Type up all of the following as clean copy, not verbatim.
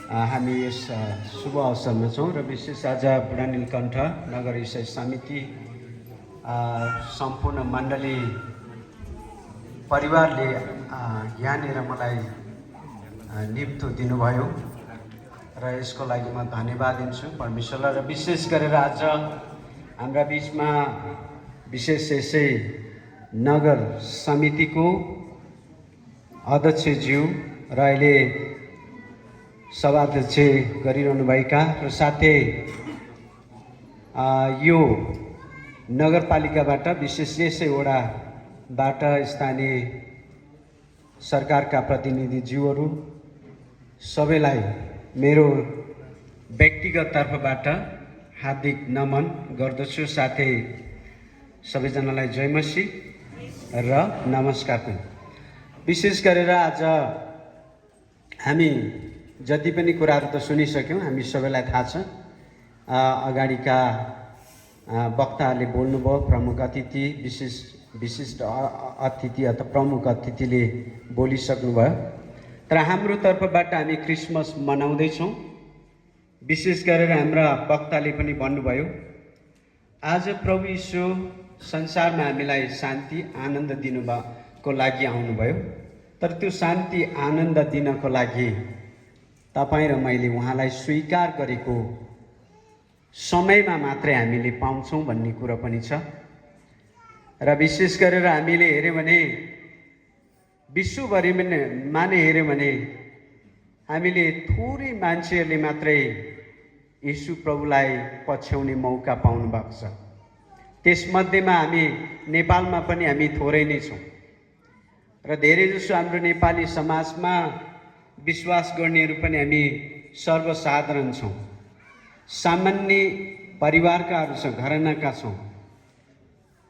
हामी यस शुभ अवसरमा छौँ र विशेष आज बुढा नीलकण्ठ नगर इसाई समिति सम्पूर्ण मण्डली परिवारले यहाँनिर मलाई निम्तो दिनुभयो र यसको लागि म धन्यवाद दिन्छु परमेश्वरलाई। र विशेष गरेर आज हाम्रा बिचमा विशेष यसै नगर समितिको अध्यक्षज्यू र अहिले सभाध्यक्ष गरिरहनुभएका र साथै यो नगरपालिकाबाट विशेष यसै वडाबाट स्थानीय सरकारका प्रतिनिधिज्यूहरू सबैलाई मेरो व्यक्तिगत तर्फबाट हार्दिक नमन गर्दछु। साथै सबैजनालाई जय मसीह र नमस्कार पनि। विशेष गरेर आज हामी जति पनि कुराहरू त सुनिसक्यौँ, हामी सबैलाई थाहा छ। अगाडिका वक्ताहरूले बोल्नुभयो, प्रमुख अतिथि विशिष्ट अतिथि अथवा प्रमुख अतिथिले बोलिसक्नुभयो। तर हाम्रो तर्फबाट हामी क्रिसमस मनाउँदैछौँ। विशेष गरेर हाम्रा वक्ताले पनि भन्नुभयो, आज प्रभु यीशु संसारमा हामीलाई शान्ति आनन्द दिनुको लागि आउनुभयो। तर त्यो शान्ति आनन्द दिनको लागि तपाईँ र मैले उहाँलाई स्वीकार गरेको समयमा मात्रै हामीले पाउँछौँ भन्ने कुरो पनि छ। र विशेष गरेर हामीले हेऱ्यौँ भने विश्वभरिमा नै हेऱ्यौँ भने हामीले थोरै मान्छेहरूले मात्रै यीशु प्रभुलाई पछ्याउने मौका पाउनु भएको छ। त्यसमध्येमा हामी नेपालमा पनि हामी थोरै नै छौँ र धेरैजसो हाम्रो नेपाली समाजमा विश्वास गर्नेहरू पनि हामी सर्वसाधारण छौँ, सामान्य परिवारकाहरू छौँ, घरानाका छौँ।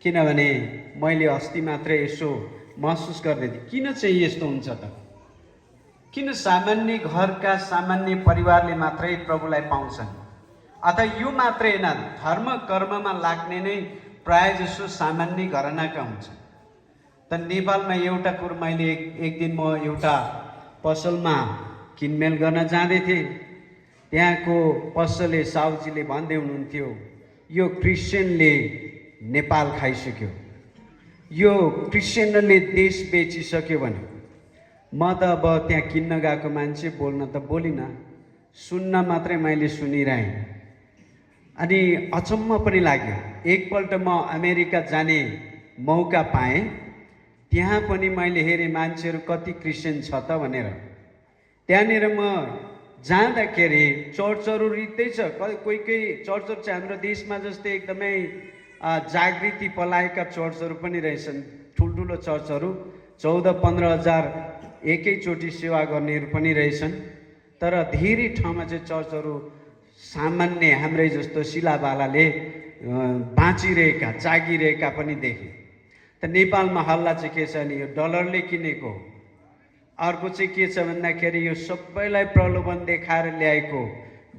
किनभने मैले अस्ति मात्रै यसो महसुस गर्दै थिएँ, किन चाहिँ यस्तो हुन्छ त? किन सामान्य घरका सामान्य परिवारले मात्रै प्रभुलाई पाउँछन्? अथवा यो मात्रै होइन, धर्म कर्ममा लाग्ने नै प्रायः जसो सामान्य घरानाका हुन्छन्। त नेपालमा एउटा कुरो मैले एक दिन म एउटा पसलमा किनमेल गर्न जाँदै थिएँ। त्यहाँको पसलले साउजीले भन्दै हुनुहुन्थ्यो, यो क्रिस्चियनले नेपाल खाइसक्यो, यो क्रिस्चियनले देश बेचिसक्यो भने म त अब त्यहाँ किन्न गएको मान्छे, बोल्न त बोलिनँ, सुन्न मात्रै मैले सुनिरहेँ। अनि अचम्म पनि लाग्यो। एकपल्ट म अमेरिका जाने मौका पाएँ। त्यहाँ पनि मैले हेरेँ मान्छेहरू कति क्रिस्चियन छ त भनेर। त्यहाँनिर म जाँदाखेरि चर्चहरू रित्दै छ। कोही कोही चर्चहरू चाहिँ हाम्रो देशमा जस्तै एकदमै जागृति पलाएका चर्चहरू पनि रहेछन्। ठुल्ठुलो चर्चहरू 14-15 हजार एकैचोटि सेवा गर्नेहरू पनि रहेछन्। तर धेरै ठाउँमा चाहिँ चर्चहरू सामान्य हाम्रै जस्तो शिलाबालाले बाँचिरहेका जागिरहेका पनि देखेँ। त नेपालमा हल्ला चाहिँ के छ भने यो डलरले किनेको, अर्को चाहिँ के छ भन्दाखेरि यो सबैलाई प्रलोभन देखाएर ल्याएको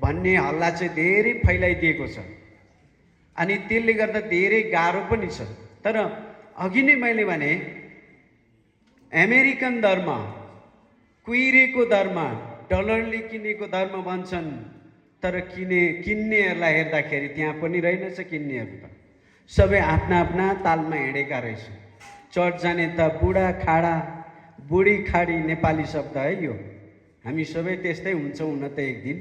भन्ने हल्ला चाहिँ धेरै फैलाइदिएको छ। अनि त्यसले गर्दा धेरै गाह्रो पनि छ। तर अघि नै मैले भने अमेरिकन धर्म, कुहिरेको धर्म, डलरले किनेको धर्म भन्छन्। तर किन्नेहरूलाई हेर्दाखेरि त्यहाँ पनि रहेनछ किन्नेहरू त सबै आफ्ना आफ्ना तालमा हिँडेका रहेछन्। चर्च जाने त बुढा खाडा बुढी खाडी नेपाली शब्द है यो। हामी सबै त्यस्तै हुन्छौँ हुन त एक दिन,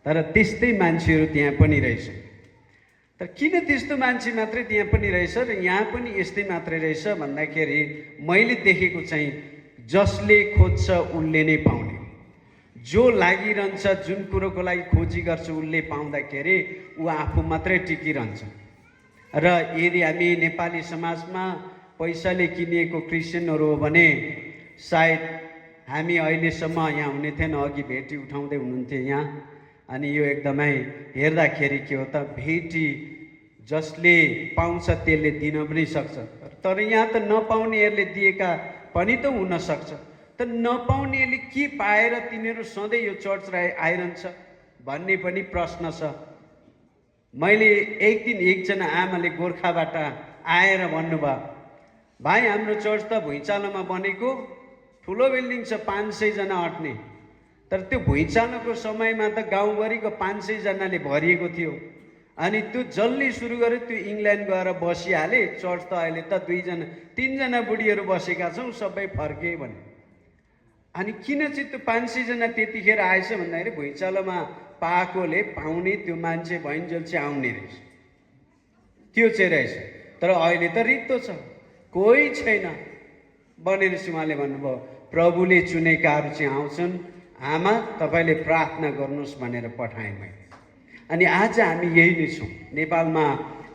तर त्यस्तै मान्छेहरू त्यहाँ पनि रहेछन्। तर किन त्यस्तो मान्छे मात्रै त्यहाँ पनि रहेछ र यहाँ पनि यस्तै मात्रै रहेछ भन्दाखेरि मैले देखेको चाहिँ जसले खोज्छ उसले नै पाउने, जो लागिरहन्छ, जुन कुरोको लागि खोजी गर्छ उसले पाउँदाखेरि ऊ आफू मात्रै टिकिरहन्छ। र यदि हामी नेपाली समाजमा पैसाले किनिएको क्रिस्चियनहरू हो भने सायद हामी अहिलेसम्म यहाँ हुने थिएन। अघि भेटी उठाउँदै हुनुहुन्थ्यो यहाँ। अनि यो एकदमै हेर्दाखेरि के हो त, भेटी जसले पाउँछ त्यसले दिन पनि सक्छ। तर यहाँ त नपाउनेहरूले दिएका पनि त हुनसक्छ। त नपाउनेहरूले के पाएर तिनीहरू सधैँ यो चर्च आइरहन्छ भन्ने पनि प्रश्न छ। मैले एक दिन एकजना आमाले गोर्खाबाट आएर भन्नुभयो, भाइ हाम्रो चर्च त भुइँचालोमा बनेको, ठुलो बिल्डिङ छ, 500 जना अट्ने, तर त्यो भुइँचालोको समयमा त गाउँभरिको 500 जनाले भरिएको थियो। अनि त्यो जल्दी सुरु गर्यो, त्यो इङ्ल्यान्ड गएर बसिहाले। चर्च त अहिले त 2-3 जना बुढीहरू बसेका छौँ, सबै फर्के भने। अनि किन चाहिँ त्यो 500 जना त्यतिखेर आएछ भन्दाखेरि भुइँचालोमा पाएकोले पाउने त्यो मान्छे भइन्जेल चाहिँ आउने रहेछ, त्यो चाहिँ रहेछ। तर अहिले त रित्तो छ, कोही छैन भनेर चाहिँ उहाँले भन्नुभयो प्रभुले चुनेकाहरू चाहिँ आउँछन्, आमा तपाईँले प्रार्थना गर्नुहोस् भनेर पठाएँ मैले। अनि आज हामी यही नै छौँ। नेपालमा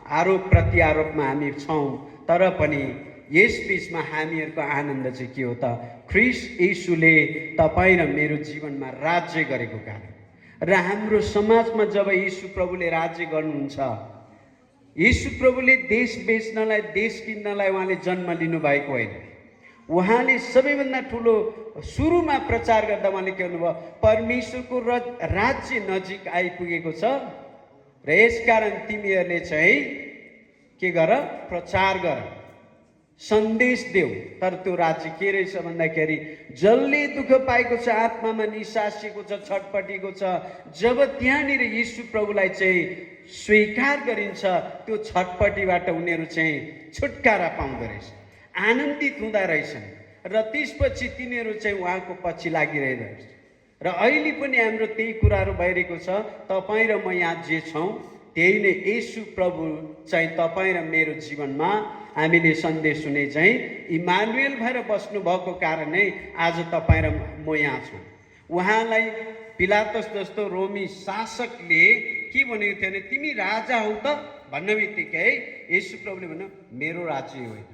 आरोप प्रत्यारोपमा हामी छौँ, तर पनि यस बिचमा हामीहरूको आनन्द चाहिँ के हो त, ख्रीष्ट येशूले तपाईँ र मेरो जीवनमा राज्य गरेको कारण र हाम्रो समाजमा जब येशू प्रभुले राज्य गर्नुहुन्छ, येशू प्रभुले देश बेच्नलाई, देश किन्नलाई उहाँले जन्म लिनुभएको होइन। उहाँले सबैभन्दा ठुलो सुरुमा प्रचार गर्दा उहाँले के भन्नुभयो, परमेश्वरको राज्य नजिक आइपुगेको छ र यसकारण तिमीहरूले चाहिँ के गर, प्रचार गर, सन्देश देऊ। तर त्यो राज्य के रहेछ भन्दाखेरि जसले दुःख पाएको छ, आत्मामा निसासिएको छ, छटपटीको छ, जब त्यहाँनिर येशू प्रभुलाई चाहिँ स्वीकार गरिन्छ, त्यो छटपटीबाट उनीहरू चाहिँ छुटकारा पाउँदो रहेछ, आनन्दित हुँदा रहेछन् र त्यसपछि तिनीहरू चाहिँ उहाँको पछि लागिरहेको रहेछ। र अहिले पनि हाम्रो त्यही कुराहरू भइरहेको छ। तपाईँ र म यहाँ जे छौँ त्यही नै येशू प्रभु चाहिँ तपाईँ र मेरो जीवनमा हामीले सन्देश सुने चाहिँ इमानुएल भएर बस्नुभएको कारण नै आज तपाईँ र म यहाँ छौँ। उहाँलाई पिलातस जस्तो रोमी शासकले के भनेको थियो भने तिमी राजा हौ त भन्ने बित्तिकै येशू प्रभुले भन्नु मेरो राज्य होइन,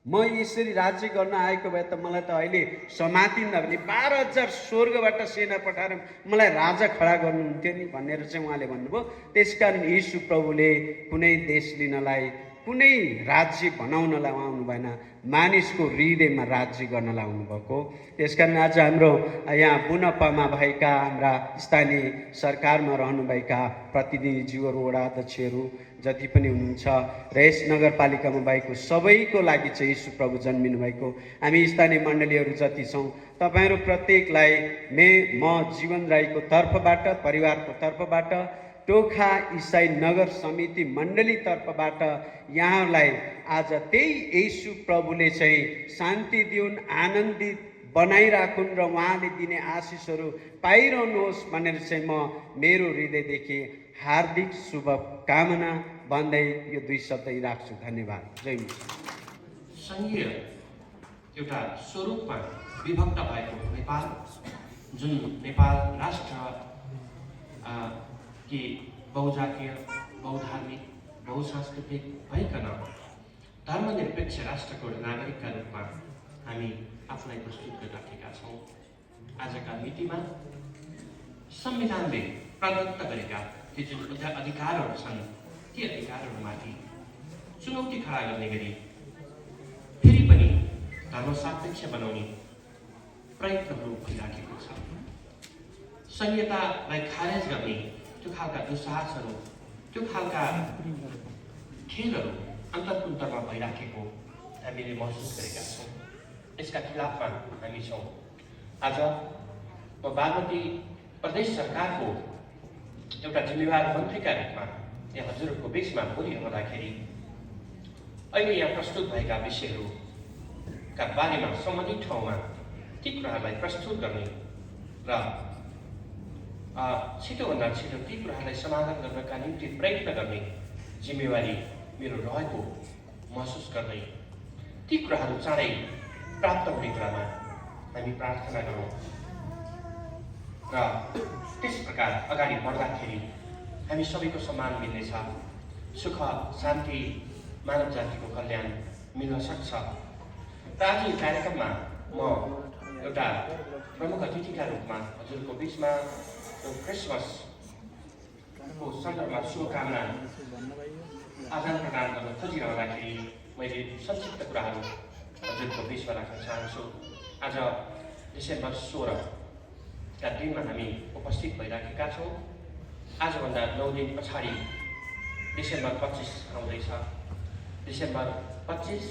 म यसरी राज्य गर्न आएको भए त मलाई त अहिले समातिन्दा भने 12,000 स्वर्गबाट सेना पठाएर मलाई राजा खडा गर्नुहुन्थ्यो नि भनेर चाहिँ उहाँले भन्नुभयो। त्यसकारण येशू प्रभुले कुनै देश लिनलाई, कुनै राज्य बनाउनलाई आउनु भएन, मानिसको हृदयमा राज्य गर्नलाई आउनुभएको। त्यसकारण आज हाम्रो यहाँ बुनपामा भएका हाम्रा स्थानीय सरकारमा रहनुभएका प्रतिनिधिज्यूहरू, वडा अध्यक्षहरू जति पनि हुनुहुन्छ र यस नगरपालिकामा भएको सबैको लागि चाहिँ येशू प्रभु जन्मिनु भएको हामी स्थानीय मण्डलीहरू जति छौँ, तपाईँहरू प्रत्येकलाई म जीवन राईको तर्फबाट, परिवारको तर्फबाट, टोखा इसाई नगर समिति मण्डली तर्फबाट यहाँलाई आज त्यही येशू प्रभुले चाहिँ शान्ति दिउन्, आनन्दित बनाइराखुन् र उहाँले दिने आशिषहरू पाइरहनुहोस् भनेर चाहिँ म मेरो हृदयदेखि हार्दिक शुभकामना भन्दै यो 2 शब्द राख्छु। धन्यवाद। जय मुसा। संघीय एउटा स्वरूपमा विभक्त भएको नेपाल, जुन नेपाल राष्ट्र कि बहुजातीय, बहुधार्मिक, बहुसांस्कृतिक भइकन धर्मनिरपेक्ष राष्ट्रको नागरिकका रूपमा हामी आफूलाई प्रस्तुत गरिराखेका छौँ। आजका मितिमा संविधानले प्रदत्त गरेका ती जुन अधिकारहरू छन्, ती अधिकारहरूमाथि चुनौती खडा गर्ने गरी फेरि पनि धर्मसापेक्ष बनाउने प्रयत्नहरू भइराखेको छ। संहितालाई खारेज गर्ने त्यो खालका दुस्साहसहरू, त्यो खालका खेलहरू अन्तर्कुन्तरमा भइराखेको हामीले महसुस गरेका छौँ। यसका खिलाफमा हामी छौँ। आज म बागमती प्रदेश सरकारको एउटा जिम्मेवार मन्त्रीका रूपमा यहाँ हजुरहरूको बिचमा बोलिरहँदाखेरि अहिले यहाँ प्रस्तुत भएका विषयहरूका बारेमा सम्बन्धित ठाउँमा ती कुराहरूलाई प्रस्तुत गर्ने र छिटोभन्दा छिटो ती कुराहरूलाई समाधान गर्नका निम्ति प्रयत्न गर्ने जिम्मेवारी मेरो रहेको महसुस गर्दै ती कुराहरू चाँडै प्राप्त हुने कुरामा हामी प्रार्थना गरौँ र त्यस प्रकार अगाडि बढ्दाखेरि हामी सबैको सम्मान मिल्नेछ, सुख शान्ति मानव जातिको कल्याण मिल्न सक्छ। र आज यो कार्यक्रममा म एउटा प्रमुख अतिथिका रूपमा हजुरको बिचमा क्रिसमसको सन्दर्भमा शुभकामना आदान प्रदान गर्न खोजिरहँदाखेरि मैले संक्षिप्त कुराहरू हजुरको बिचमा राख्न चाहन्छु। आज डिसेम्बर 16का दिनमा हामी उपस्थित भइराखेका छौँ। आजभन्दा 9 दिन पछाडि डिसेम्बर 25 आउँदैछ। डिसेम्बर 25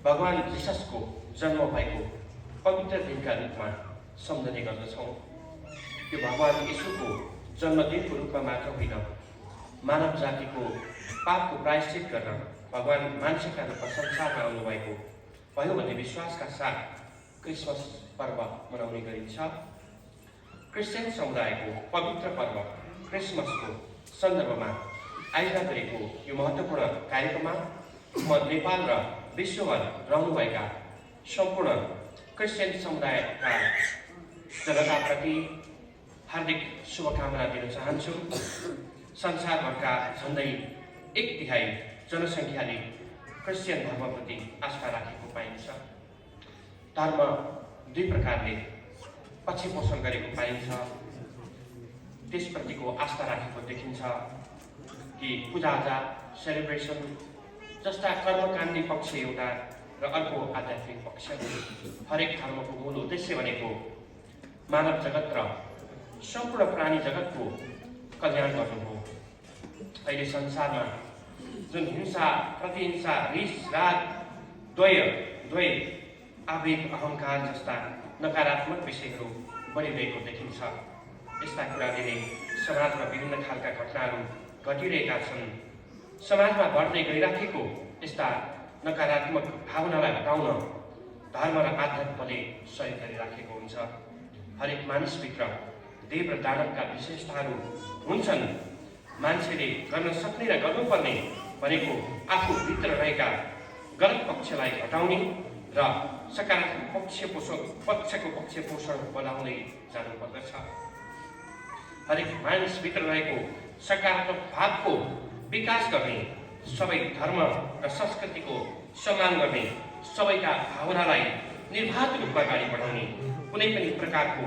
भगवान जिससको जन्म भएको पवित्र दिनका रूपमा सम्झने गर्दछौँ। यो भगवान् येशूको जन्मदिनको रूपमा मात्र होइन, मानव जातिको पापको प्रायश्चित गर्न भगवान् मान्छेका रूपमा संसारमा आउनुभएको भयो भन्ने विश्वासका साथ क्रिसमस पर्व मनाउने गरिन्छ। क्रिस्चियन समुदायको पवित्र पर्व क्रिसमसको सन्दर्भमा आयोजना गरेको यो महत्त्वपूर्ण कार्यक्रममा म नेपाल र विश्वभर रहनुभएका सम्पूर्ण क्रिस्चियन समुदायका जनताप्रति हार्दिक शुभकामना दिन चाहन्छु। संसारभरका झन्डै 1/3 जनसङ्ख्याले क्रिस्चियन धर्मप्रति आस्था राखेको पाइन्छ। धर्म दुई प्रकारले पक्षपोषण गरेको पाइन्छ। त्यसप्रतिको आस्था राखेको देखिन्छ कि पूजाआजा, सेलिब्रेसन जस्ता कर्मकाण्डी पक्ष एउटा र अर्को आध्यात्मिक पक्ष। हरेक धर्मको मूल उद्देश्य भनेको मानव जगत र सम्पूर्ण प्राणी जगतको कल्याण गर्नु हो। अहिले संसारमा जुन हिंसा, प्रतिहिंसा, रिस, राग, द्वय, आवेग, अहङ्कार जस्ता नकारात्मक विषयहरू बढिरहेको देखिन्छ। यस्ता कुराले नै समाजमा विभिन्न खालका घटनाहरू घटिरहेका छन्। समाजमा बढ्दै गइराखेको यस्ता नकारात्मक भावनालाई हटाउन धर्म र आध्यात्मले सहयोग गरिराखेको हुन्छ। हरेक मानिसभित्र देव र दानवका विशेषताहरू हुन्छन्। मान्छेले गर्न सक्ने र गर्नुपर्ने भनेको आफूभित्र रहेका गलत पक्षलाई हटाउने र सकारात्मक पक्षको पक्षपोषण बनाउँदै जानुपर्दछ। हरेक मानिसभित्र रहेको सकारात्मक भावको विकास गर्ने, सबै धर्म र संस्कृतिको सम्मान गर्ने, सबैका भावनालाई निर्वाध रूपमा अगाडि बढाउने, कुनै पनि प्रकारको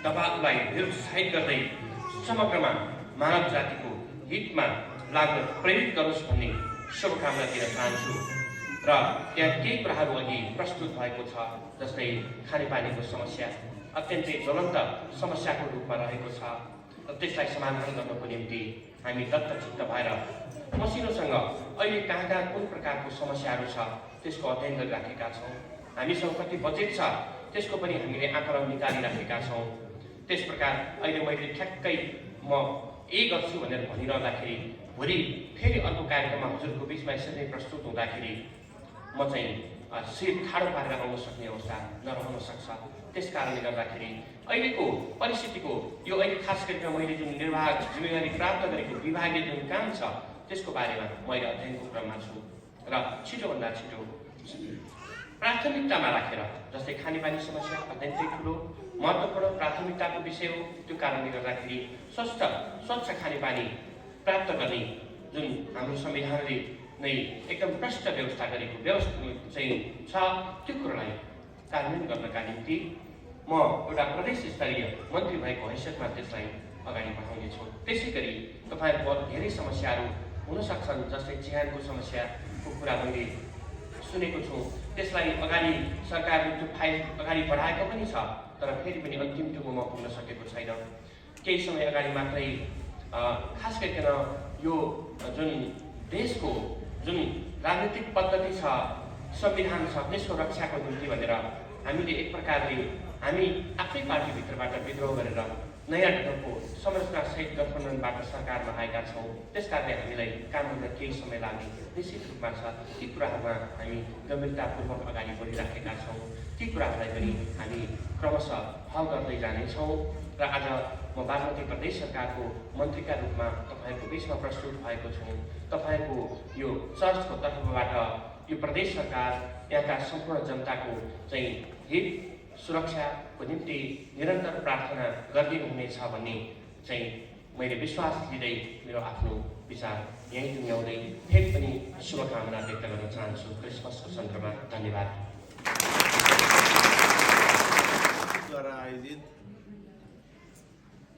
दबावलाई निरुत्साहित गर्दै समग्रमा मानव जातिको हितमा लाग्न प्रेरित गरोस् भन्ने शुभकामना दिन चाहन्छु। र यहाँ केही कुराहरू अघि प्रस्तुत भएको छ, जस्तै खानेपानीको समस्या अत्यन्तै ज्वलन्त समस्याको रूपमा रहेको छ र त्यसलाई समाधान गर्नको निम्ति हामी दत्तचित्त भएर मसिनोसँग अहिले कहाँ कुन प्रकारको समस्याहरू छ त्यसको अध्ययन गरिराखेका छौँ। हामीसँग कति बजेट छ त्यसको पनि हामीले आकलन निकालिराखेका छौँ। त्यस प्रकार अहिले मैले ठ्याक्कै म गर्छु भनेर भनिरहँदाखेरि भोलि फेरि अर्को कार्यक्रममा हजुरको बिचमा यसरी नै प्रस्तुत हुँदाखेरि म चाहिँ शिर ठाडो पारेर आउन सक्ने अवस्था नरहन सक्छ। त्यस कारणले गर्दाखेरि अहिलेको परिस्थितिको यो अहिले खास गरेर मैले जुन जिम्मेवारी प्राप्त गरेको विभागीय जुन काम छ त्यसको बारेमा मैले अध्ययनको क्रममा छु र छिटोभन्दा छिटो प्राथमिकतामा राखेर, जस्तै खानेपानी समस्या अत्यन्तै ठुलो महत्त्वपूर्ण प्राथमिकताको विषय हो। त्यो कारणले गर्दाखेरि स्वच्छ खानेपानी प्राप्त गर्ने जुन हाम्रो संविधानले नै एकदम प्रष्ट व्यवस्था गरेको चाहिँ छ, त्यो कुरालाई कार्यान्वयन गर्नका निम्ति म एउटा प्रदेश स्तरीय मन्त्री भएको हैसियतमा त्यसलाई अगाडि बढाउनेछु। त्यसै गरी तपाईँहरूको अरू धेरै समस्याहरू हुन सक्छन्, जस्तै चिहानको समस्याको कुरा मैले सुनेको छु। त्यसलाई अगाडि सरकारले त्यो फाइल अगाडि बढाएको पनि छ, तर फेरि पनि अन्तिम टुङ्गोमा पुग्न सकेको छैन। केही समय अगाडि मात्रै खास गरिकन यो जुन देशको जुन राजनीतिक पद्धति छ, संविधान छ, त्यसको रक्षाको निम्ति भनेर हामीले एक प्रकारले हामी आफ्नै पार्टीभित्रबाट विद्रोह गरेर नयाँ ढङ्गको संरचनासहित गठबन्धनबाट सरकारमा आएका छौँ। त्यस कारणले हामीलाई काम गर्न केही समय लाग्ने निश्चित रूपमा छ। ती कुराहरूमा हामी गम्भीरतापूर्वक अगाडि बढिराखेका छौँ। ती कुराहरूलाई पनि हामी क्रमशः हल गर्दै जानेछौँ। र आज म बागमती प्रदेश सरकारको मन्त्रीका रूपमा तपाईँहरूको बिचमा प्रस्तुत भएको छु। तपाईँहरूको यो चर्चको तर्फबाट यो प्रदेश सरकार यहाँका सम्पूर्ण जनताको चाहिँ हित सुरक्षाको निम्ति निरन्तर प्रार्थना गरिदिनुहुनेछ भन्ने चाहिँ मैले विश्वास लिँदै मेरो आफ्नो विचार यहीँ टुङ्ग्याउँदै फेरि पनि शुभकामना व्यक्त गर्न चाहन्छु। क्रिसमसको सन्दर्भमा धन्यवाद। द्वारा आयोजित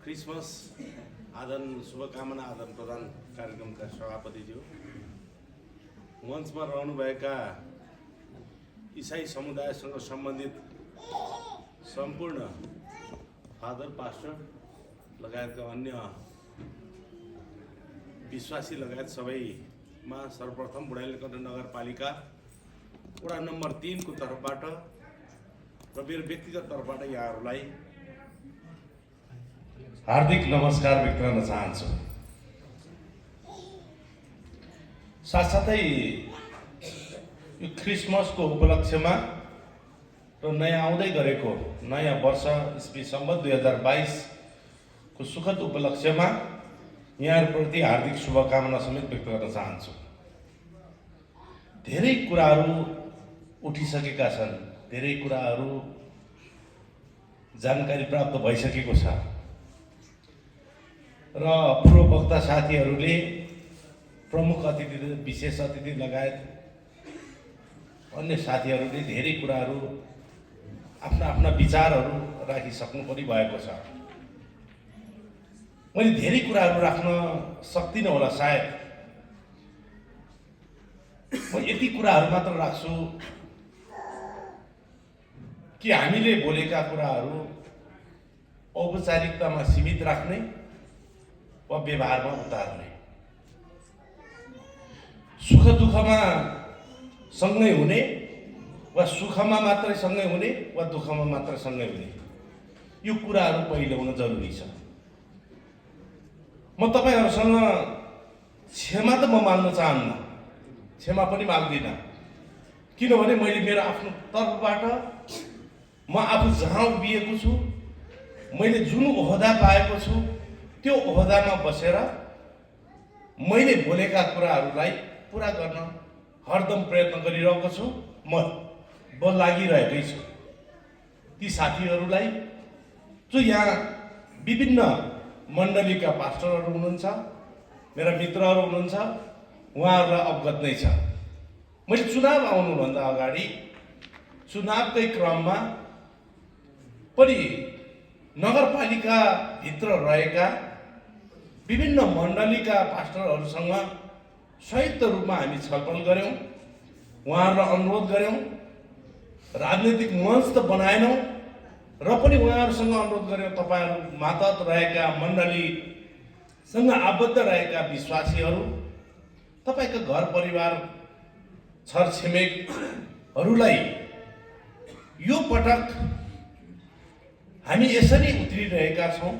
क्रिसमस शुभकामना आदान प्रदान कार्यक्रमका सभापतिज्यू, मञ्चमा रहनुभएका इसाई समुदायसँग सम्बन्धित सम्पूर्ण फादर, पास्टर लगायतका अन्य विश्वासी लगायत सबैमा सर्वप्रथम बुढाइलकण्ठ नगरपालिका वडा नम्बर 3 को तर्फबाट र मेरो व्यक्तिगत तर्फबाट यहाँहरूलाई हार्दिक नमस्कार व्यक्त गर्न चाहन्छु। साथसाथै यो क्रिसमसको उपलक्ष्यमा र नयाँ आउँदै गरेको नयाँ वर्ष इस्वी सम्वत 2022 को सुखद उपलक्ष्यमा यहाँहरूप्रति हार्दिक शुभकामना समेत व्यक्त गर्न चाहन्छु। धेरै कुराहरू उठिसकेका छन्, धेरै कुराहरू जानकारी प्राप्त भइसकेको छ र पूर्व वक्ता साथीहरूले प्रमुख अतिथि, विशेष अतिथि लगायत अन्य साथीहरूले धेरै कुराहरू आफ्ना आफ्ना विचारहरू राखिसक्नु पनि भएको छ। मैले धेरै कुराहरू राख्न सक्दिनँ होला सायद। म यति कुराहरू मात्र राख्छु कि हामीले बोलेका कुराहरू औपचारिकतामा सीमित राख्ने वा व्यवहारमा उतार्ने, सुख दुःखमा सँगै हुने वा सुखमा मात्रै सँगै हुने वा दुःखमा मात्रै सँगै हुने, यो कुराहरू पहिले हुन जरुरी छ। म तपाईहरुसँग क्षमा त म माग्न चाहन्न, क्षमा पनि माग्दिनँ, किनभने मैले मेरो आफ्नो तर्फबाट म आफू जहाँ उभिएको छु, मैले जुन ओहदा पाएको छु त्यो ओहदामा बसेर मैले बोलेका कुराहरूलाई पूरा गर्न हरदम प्रयत्न गरिरहेको छु। म लागिरहेकै छु। ती साथीहरूलाई जो यहाँ विभिन्न मण्डलीका पास्टरहरू हुनुहुन्छ, मेरा मित्रहरू हुनुहुन्छ, उहाँहरूलाई अवगत नै छ। मैले चुनाव आउनुभन्दा अगाडि चुनावकै क्रममा पनि नगरपालिका भित्र रहेका विभिन्न मण्डलीका पास्टरहरूसँग संयुक्त रूपमा हामी छलफल गऱ्यौँ, उहाँहरूलाई अनुरोध गऱ्यौँ, राजनीतिक मञ्च त बनाएनौँ र पनि उहाँहरूसँग अनुरोध गऱ्यौँ, तपाईँहरू मातहत रहेका मण्डलीसँग आबद्ध रहेका विश्वासीहरू, तपाईँका घर परिवार छरछिमेकहरूलाई यो पटक हामी यसरी उत्रिरहेका छौँ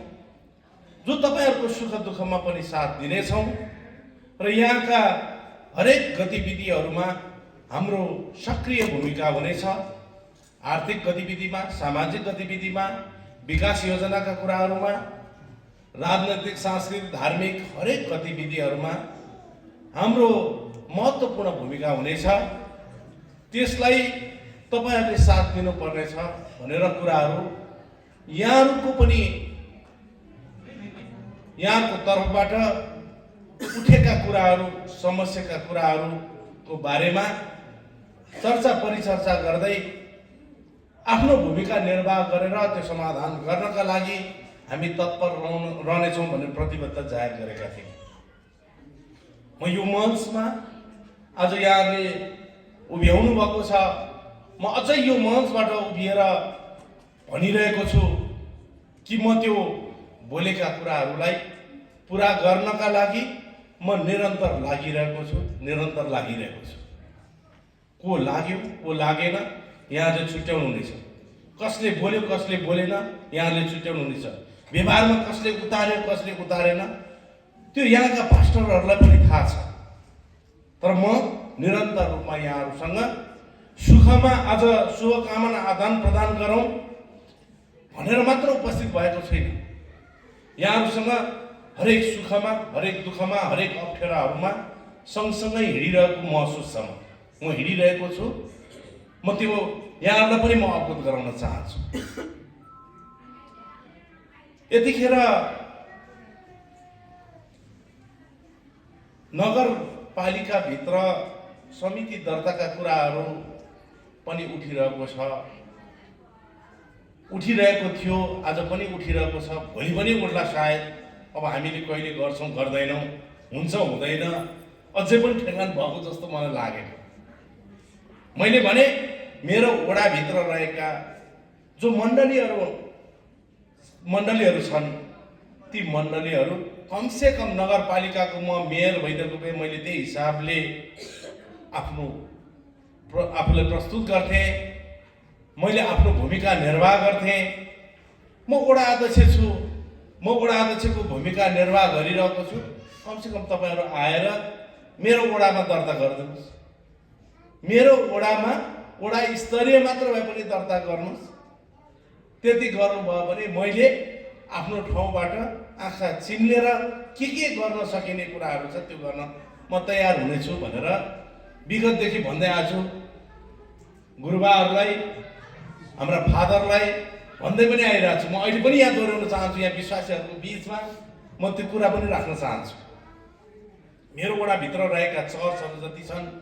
जो तपाईँहरूको सुख दुःखमा पनि साथ दिनेछौँ र यहाँका हरेक गतिविधिहरूमा हाम्रो सक्रिय भूमिका हुनेछ। आर्थिक गतिविधिमा, सामाजिक गतिविधिमा, विकास योजनाका कुराहरूमा, राजनैतिक, सांस्कृतिक, धार्मिक हरेक गतिविधिहरूमा हाम्रो महत्त्वपूर्ण भूमिका हुनेछ। त्यसलाई तपाईहरूले साथ दिनुपर्नेछ भनेर कुराहरू यहाँहरूको पनि यहाँको तर्फबाट उठेका कुराहरू, समस्याका कुराहरूको बारेमा चर्चा परिचर्चा गर्दै आफ्नो भूमिका निर्वाह गरेर त्यो समाधान गर्नका लागि हामी तत्पर रहनेछौँ भनेर प्रतिबद्धता जाहेर गरेका थियौँ। म यो मञ्चमा आज यहाँले उभ्याउनु भएको छ, म अझै यो मञ्चबाट उभिएर भनिरहेको छु कि म त्यो बोलेका कुराहरूलाई पुरा गर्नका लागि म निरन्तर लागिरहेको छु, निरन्तर लागिरहेको छु। को लाग्यो को लागेन यहाँले छुट्याउनु हुनेछ, कसले बोल्यो कसले बोलेन यहाँले छुट्याउनु हुनेछ, व्यवहारमा कसले उतार्यो कसले उतारेन त्यो यहाँका पास्टरहरूलाई पनि थाहा छ। तर म निरन्तर रूपमा यहाँहरूसँग सुखमा आज शुभकामना आदान प्रदान गरौँ भनेर मात्र उपस्थित भएको छैन। यहाँहरूसँग हरेक सुखमा, हरेक दुःखमा, हरेक अप्ठ्याराहरूमा सँगसँगै हिँडिरहेको महसुस छ। म हिँडिरहेको छु, म त्यो यहाँहरूलाई पनि म अवगत गराउन चाहन्छु। यतिखेर नगरपालिकाभित्र समिति दर्ताका कुराहरू पनि उठिरहेको थियो, आज पनि उठिरहेको छ, भोलि पनि उठ्ला सायद। अब हामीले कहिले गर्छौँ गर्दैनौँ, हुन्छ हुँदैन, अझै पनि ठेगान भएको जस्तो मलाई लागेको। मैले भने मेरो वडाभित्र रहेका जो मण्डलीहरू छन् ती मण्डलीहरू कमसेकम नगरपालिकाको म मेयर भइदिएको भए मैले त्यही हिसाबले आफूलाई प्रस्तुत गर्थेँ, मैले आफ्नो भूमिका निर्वाह गर्थेँ। म वडा अध्यक्ष छु, म म वडा अध्यक्षको भूमिका निर्वाह गरिरहेको छु। कमसेकम तपाईँहरू आएर मेरो वडामा दर्ता गरिदिनुहोस्। मेरो वडामा वडा स्तरीय मात्र भए पनि दर्ता गर्नुहोस्। त्यति गर्नुभयो भने मैले आफ्नो ठाउँबाट आँखा चिम्लेर के गर्न सकिने कुराहरू छ त्यो गर्न म तयार हुनेछु भनेर विगतदेखि भन्दै आएको छु। गुरुबाहरूलाई, हाम्रा फादरलाई भन्दै पनि आइरहेको छु। म अहिले पनि यहाँ दोहोऱ्याउन चाहन्छु, यहाँ विश्वासीहरूको बिचमा म त्यो कुरा पनि राख्न चाहन्छु। मेरो वडाभित्र रहेका चर्चहरू जति छन्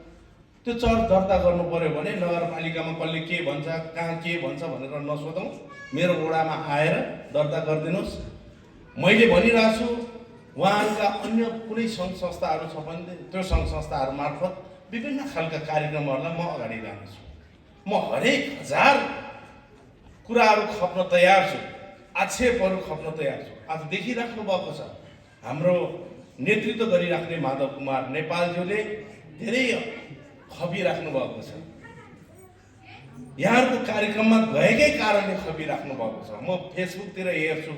त्यो चर्च दर्ता गर्नु पर्यो भने नगरपालिकामा कसले के भन्छ, कहाँ के भन्छ भनेर नसोधौँ, मेरो वडामा आएर दर्ता गरिदिनुहोस्। मैले भनिरहेको छु उहाँहरूका अन्य कुनै सङ्घ संस्थाहरू छ भने त्यो सङ्घ संस्थाहरू मार्फत विभिन्न खालका कार्यक्रमहरूलाई म अगाडि लानेछु। म हरेक हजार कुराहरू खप्न तयार छु, आक्षेपहरू खप्न तयार छु। आज देखिराख्नु भएको छ हाम्रो नेतृत्व गरिराख्ने माधव कुमार नेपालज्यूले धेरै खपिराख्नु भएको छ। यहाँहरूको कार्यक्रममा गएकै कारणले खपिराख्नु भएको छ। म फेसबुकतिर हेर्छु,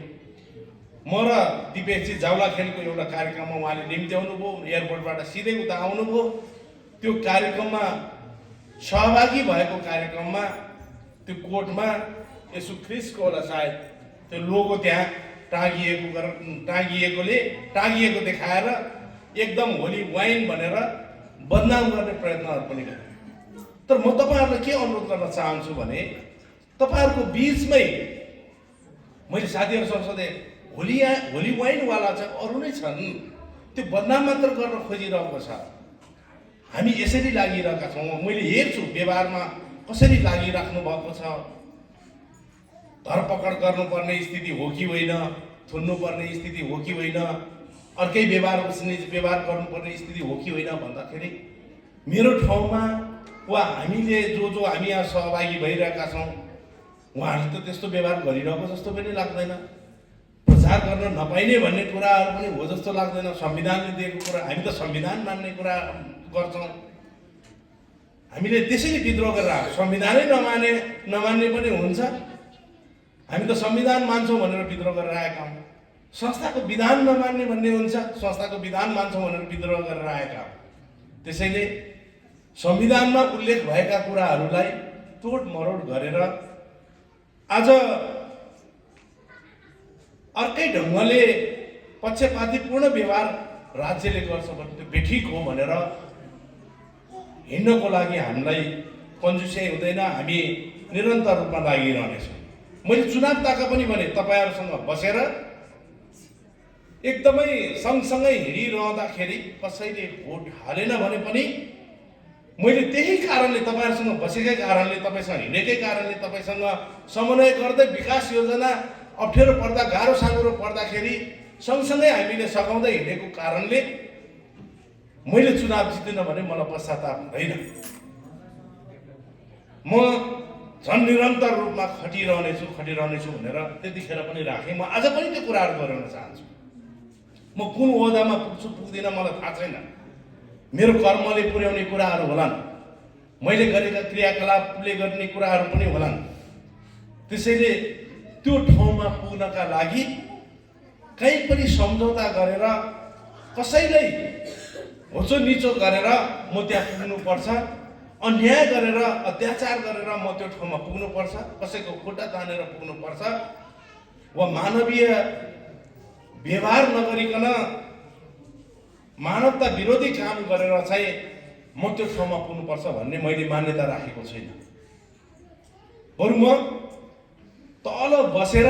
म र दिपेशजी जाउलाखेलको एउटा कार्यक्रममा उहाँले निम्ति आउनुभयो, एयरपोर्टबाट सिधै उता आउनुभयो। त्यो कार्यक्रममा सहभागी भएको कार्यक्रममा त्यो कोटमा यसो ख्रिस्टको होला सायद त्यो लोगो त्यहाँ टाँगिएको देखाएर एकदम होली वाइन भनेर बदनाम गर्ने प्रयत्नहरू पनि गरे। तर म तपाईँहरूलाई के अनुरोध गर्न चाहन्छु भने तपाईँहरूको बिचमै मैले साथीहरूसँग सोधेँ, होली वाइनवाला चाहिँ अरू नै छन्, त्यो बदनाम मात्र गर्न खोजिरहेको छ। हामी यसरी लागिरहेका छौँ। मैले हेर्छु व्यवहारमा कसरी लागिराख्नु भएको छ। धरपकड गर्नुपर्ने स्थिति हो कि होइन, थुन्नुपर्ने स्थिति हो कि होइन, अर्कै व्यवहार उसले व्यवहार गर्नुपर्ने स्थिति हो कि होइन भन्दाखेरि मेरो ठाउँमा वा हामीले जो हामी यहाँ सहभागी भइरहेका छौँ उहाँहरूले त त्यस्तो व्यवहार गरिरहेको जस्तो पनि लाग्दैन। प्रचार गर्न नपाइने भन्ने कुराहरू पनि हो जस्तो लाग्दैन। संविधानले दिएको कुरा, हामी त संविधान मान्ने कुरा गर्छौँ। हामीले त्यसैले विद्रोह गरेर संविधानै नमान्ने पनि हुन्छ। हामी त संविधान मान्छौँ भनेर विद्रोह गरेर आएका हौँ। संस्थाको विधान नमान्ने भन्ने हुन्छ, संस्थाको विधान मान्छौँ भनेर विद्रोह गरेर आएका हौँ। त्यसैले संविधानमा उल्लेख भएका कुराहरूलाई तोडमरोड गरेर आज अर्कै ढङ्गले पक्षपातीपूर्ण व्यवहार राज्यले गर्छ भने त्यो बेठिक हो भनेर हिँड्नको लागि हामीलाई कन्जुसियाइ हुँदैन। हामी निरन्तर रूपमा लागिरहनेछौँ। मैले चुनाव ताका पनि भने तपाईँहरूसँग बसेर एकदमै सँगसँगै हिँडिरहँदाखेरि कसैले भोट हालेन भने पनि मैले त्यही कारणले तपाईँहरूसँग बसेकै कारणले, तपाईँसँग हिँडेकै कारणले, तपाईँसँग समन्वय गर्दै विकास योजना अप्ठ्यारो पर्दा, गाह्रो साँघुरो पर्दाखेरि सँगसँगै हामीले सघाउँदै हिँडेको कारणले मैले चुनाव जितेन भने मलाई पश्चाताप हुँदैन। म झन् निरन्तर रूपमा खटिरहनेछु भनेर त्यतिखेर पनि राखेँ। म आज पनि त्यो कुराहरू गराउन चाहन्छु। म कुन ओहदामा पुग्छु पुग्दिनँ मलाई थाहा छैन। मेरो कर्मले पुर्याउने कुराहरू होलान्, मैले गरेका क्रियाकलापले गर्ने कुराहरू पनि होलान्। त्यसैले त्यो ठाउँमा पुग्नका लागि कहीँ पनि सम्झौता गरेर कसैलाई होचो निचो गरेर म त्यहाँ पुग्नुपर्छ, अन्याय गरेर अत्याचार गरेर म त्यो ठाउँमा पुग्नुपर्छ, कसैको खुट्टा तानेर पुग्नुपर्छ वा मानवीय व्यवहार नगरिकन मानवता विरोधी काम गरेर चाहिँ म त्यो ठाउँमा पुग्नुपर्छ भन्ने मैले मान्यता राखेको छैन। बरु म तल बसेर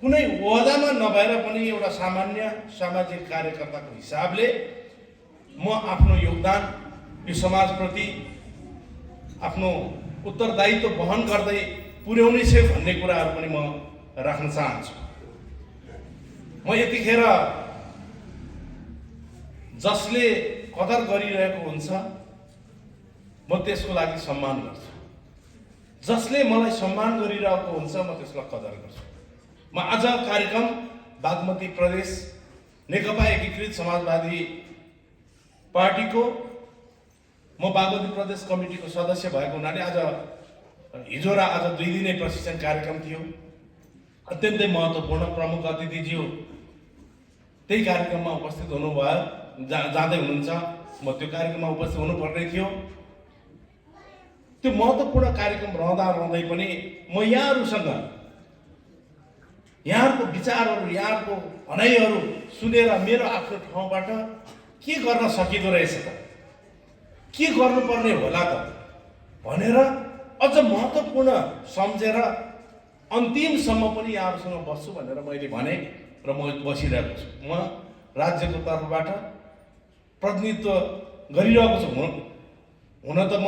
कुनै ओहदामा नभएर पनि एउटा सामान्य सामाजिक कार्यकर्ताको हिसाबले म आफ्नो योगदान यो समाजप्रति आफ्नो उत्तरदायित्व वहन गर्दै पुर्याउने छु भन्ने कुराहरू पनि म राख्न चाहन्छु। म यतिखेर जसले कदर गरिरहेको हुन्छ म त्यसको लागि सम्मान गर्छु, जसले मलाई सम्मान गरिरहेको हुन्छ म त्यसलाई कदर गर्छु। म आज कार्यक्रम बागमती प्रदेश नेकपा एकीकृत समाजवादी पार्टीको म बागमती प्रदेश कमिटीको सदस्य भएको हुनाले आज हिजो र आज 2 दिने प्रशिक्षण कार्यक्रम थियो। अत्यन्तै महत्त्वपूर्ण प्रमुख अतिथिज्यू त्यही कार्यक्रममा उपस्थित हुनुभयो, जाँदै हुनुहुन्छ। म त्यो कार्यक्रममा उपस्थित हुनुपर्ने थियो। त्यो महत्त्वपूर्ण कार्यक्रम रहँदै पनि म यहाँहरूको विचारहरू, यहाँहरूको भनाइहरू सुनेर मेरो आफ्नो ठाउँबाट के गर्न सकिँदो रहेछ त, के गर्नुपर्ने होला त भनेर अझ महत्त्वपूर्ण सम्झेर अन्तिमसम्म पनि यहाँहरूसँग बस्छु भनेर मैले भने र म बसिरहेको छु। म राज्यको तर्फबाट प्रतिनिधित्व गरिरहेको छु। हुन त म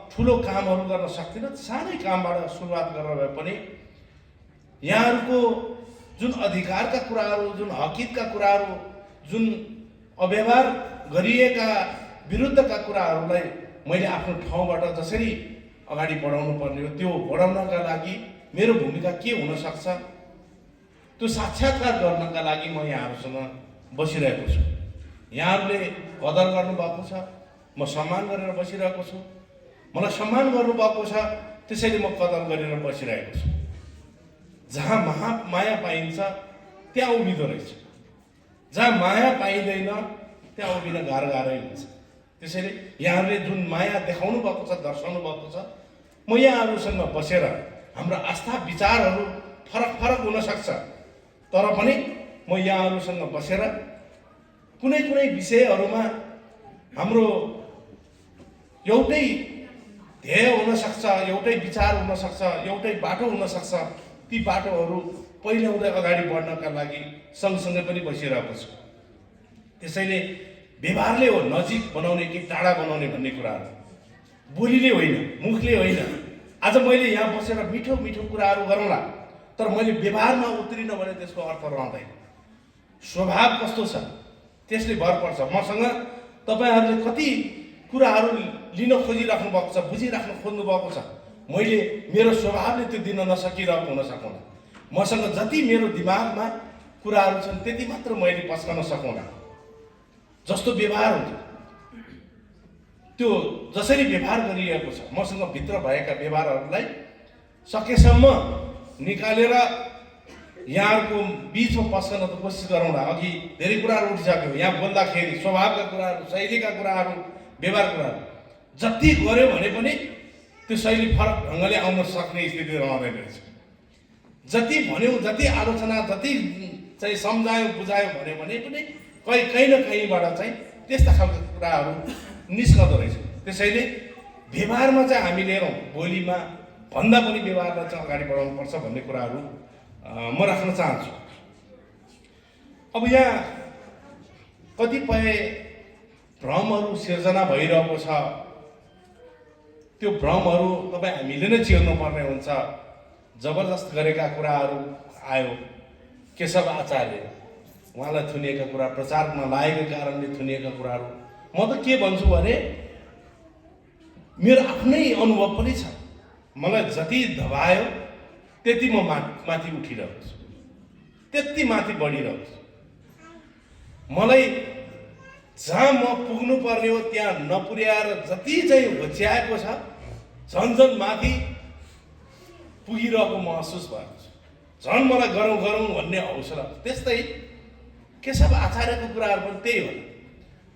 ठुलो कामहरू गर्न सक्दिनँ, सानै कामबाट सुरुवात गरेर भए पनि यहाँहरूको जुन अधिकारका कुराहरू, जुन हकितका कुराहरू, जुन अव्यवहार गरिएका विरुद्धका कुराहरूलाई मैले आफ्नो ठाउँबाट जसरी अगाडि बढाउनु पर्ने हो त्यो बढाउनका लागि मेरो भूमिका के हुनसक्छ त्यो साक्षात्कार गर्नका लागि म यहाँहरूसँग बसिरहेको छु। यहाँहरूले कदर गर्नुभएको छ, म सम्मान गरेर बसिरहेको छु। मलाई सम्मान गर्नुभएको छ, त्यसैले म कदर गरेर बसिरहेको छु। जहाँ माया पाइन्छ त्यहाँ उभिँदो रहेछ, जहाँ माया पाइँदैन त्यहाँ उभिन गाह्रै हुन्छ। त्यसैले यहाँहरूले जुन माया देखाउनु भएको छ, दर्शाउनु भएको छ, म यहाँहरूसँग बसेर हाम्रो आस्था विचारहरू फरक हुनसक्छ, तर पनि म यहाँहरूसँग बसेर कुनै विषयहरूमा हाम्रो एउटै ध्येय हुनसक्छ, एउटै विचार हुनसक्छ, एउटै बाटो हुनसक्छ। ती बाटोहरू पहिल्याउँदै अगाडि बढ्नका लागि सँगसँगै पनि बसिरहेको छु। त्यसैले व्यवहारले हो नजिक बनाउने कि टाढा बनाउने भन्ने कुराहरू, बोलीले होइन, मुखले होइन। आज मैले यहाँ बसेर मिठो मिठो कुराहरू गरौँला, तर मैले व्यवहारमा उत्रिनँ भने त्यसको अर्थ रहँदैन। स्वभाव कस्तो छ त्यसले भर पर्छ। मसँग तपाईँहरूले कति कुराहरू लिन खोजिराख्नु भएको छ, बुझिराख्नु खोज्नु भएको छ, मैले मेरो स्वभावले त्यो दिन नसकिरहेको हुन सक्दैन। मसँग जति मेरो दिमागमा कुराहरू छन् त्यति मात्र मैले पस्कन सकौँला। जस्तो व्यवहार हुन्छ त्यो जसरी व्यवहार गरिएको छ, मसँग भित्र भएका व्यवहारहरूलाई सकेसम्म निकालेर यहाँहरूको बिचमा पस्कन त कोसिस गरौँला। अघि धेरै कुराहरू उठिसक्यो, यहाँ बोल्दाखेरि स्वभावका कुराहरू, शैलीका कुराहरू, व्यवहार कुराहरू जति गऱ्यो भने पनि त्यो शैली फरक ढङ्गले आउन सक्ने स्थिति रहँदैन रहेछ। जति भन्यौँ, जति आलोचना, जति चाहिँ सम्झायौँ, बुझायौँ भन्यो भने पनि कहीँ न कहीँबाट चाहिँ त्यस्ता खालका कुराहरू निस्कँदो रहेछ। त्यसैले व्यवहारमा चाहिँ हामी लिएरौँ, बोलीमा भन्दा पनि व्यवहारलाई चाहिँ अगाडि बढाउनुपर्छ भन्ने कुराहरू म राख्न चाहन्छु। अब यहाँ कतिपय भ्रमहरू सिर्जना भइरहेको छ, त्यो भ्रमहरू तपाईँ हामीले नै चिर्नुपर्ने हुन्छ। जबरजस्त गरेका कुराहरू आयो, केशव आचार्य उहाँलाई थुनिएका कुरा, प्रचारमा लागेको कारणले थुनिएका कुराहरू, म त के भन्छु भने मेरो आफ्नै अनुभव पनि छ। मलाई जति दबायो त्यति म माथि उठिरहेको छु, त्यति माथि बढिरहेको छु। मलाई जहाँ म पुग्नु पर्ने हो त्यहाँ नपुर्याएर जति चाहिँ होच्याएको छ झन् माथि पुगिरहेको महसुस भएको छ। झन् मलाई गरौँ भन्ने हौसला। त्यस्तै केशव आचार्यको कुराहरू पनि त्यही हो।